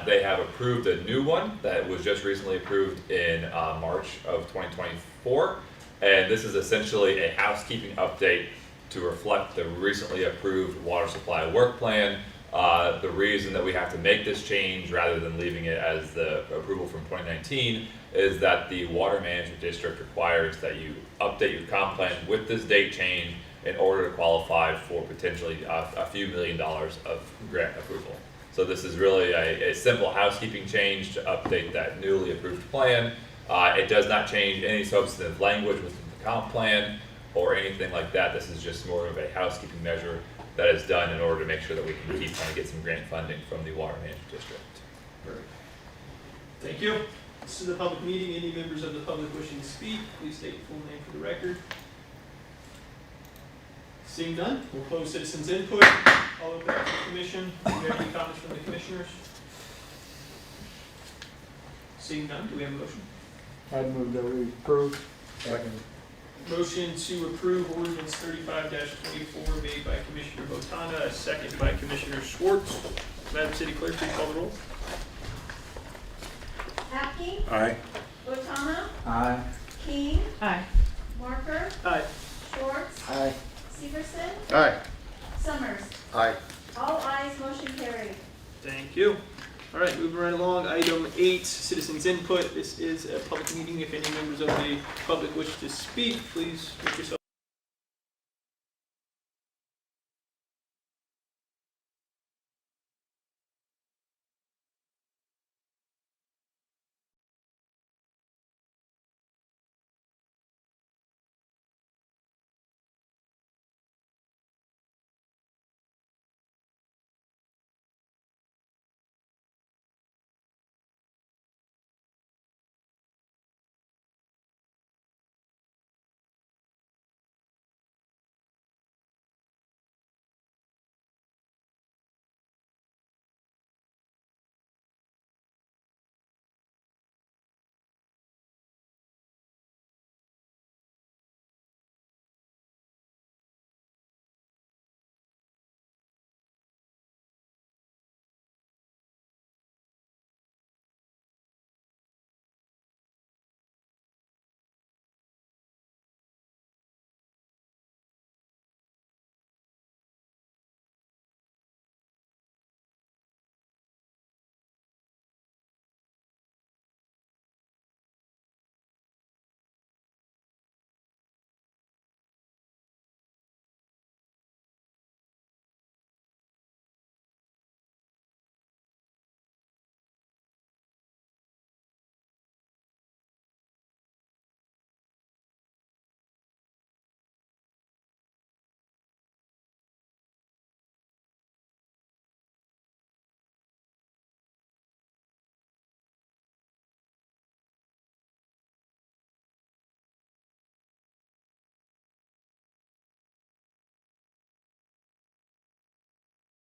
They have approved a new one that was just recently approved in March of 2024. And this is essentially a housekeeping update to reflect the recently approved water supply work plan. The reason that we have to make this change rather than leaving it as the approval from 2019 is that the Water Management District requires that you update your comp plan with this date change in order to qualify for potentially a few $1 million of grant approval. So this is really a simple housekeeping change to update that newly approved plan. It does not change any substantive language within the comp plan or anything like that. This is just more of a housekeeping measure that is done in order to make sure that we can keep trying to get some grant funding from the Water Management District. Thank you. This is a public meeting. Any members of the public wishing to speak, please state your full name for the record. Seeing none, we'll close citizens' input. I'll open up to the commission. Do we have any comments from the commissioners? Seeing none, do we have a motion? I'd move that we approve. Second. Motion to approve ordinance 35-24 made by Commissioner Botana, seconded by Commissioner Schwartz. Madam City Clerk, please call the roll. Apke, Aye. Botana, Aye. King, Aye. Marker, Aye. Schwartz, Aye. Severson, Aye. Summers. Aye. All ayes, motion carried. Thank you. All right, moving right along. Item 8, citizens' input. This is a public meeting. If any members of the public wish to speak, please make yourself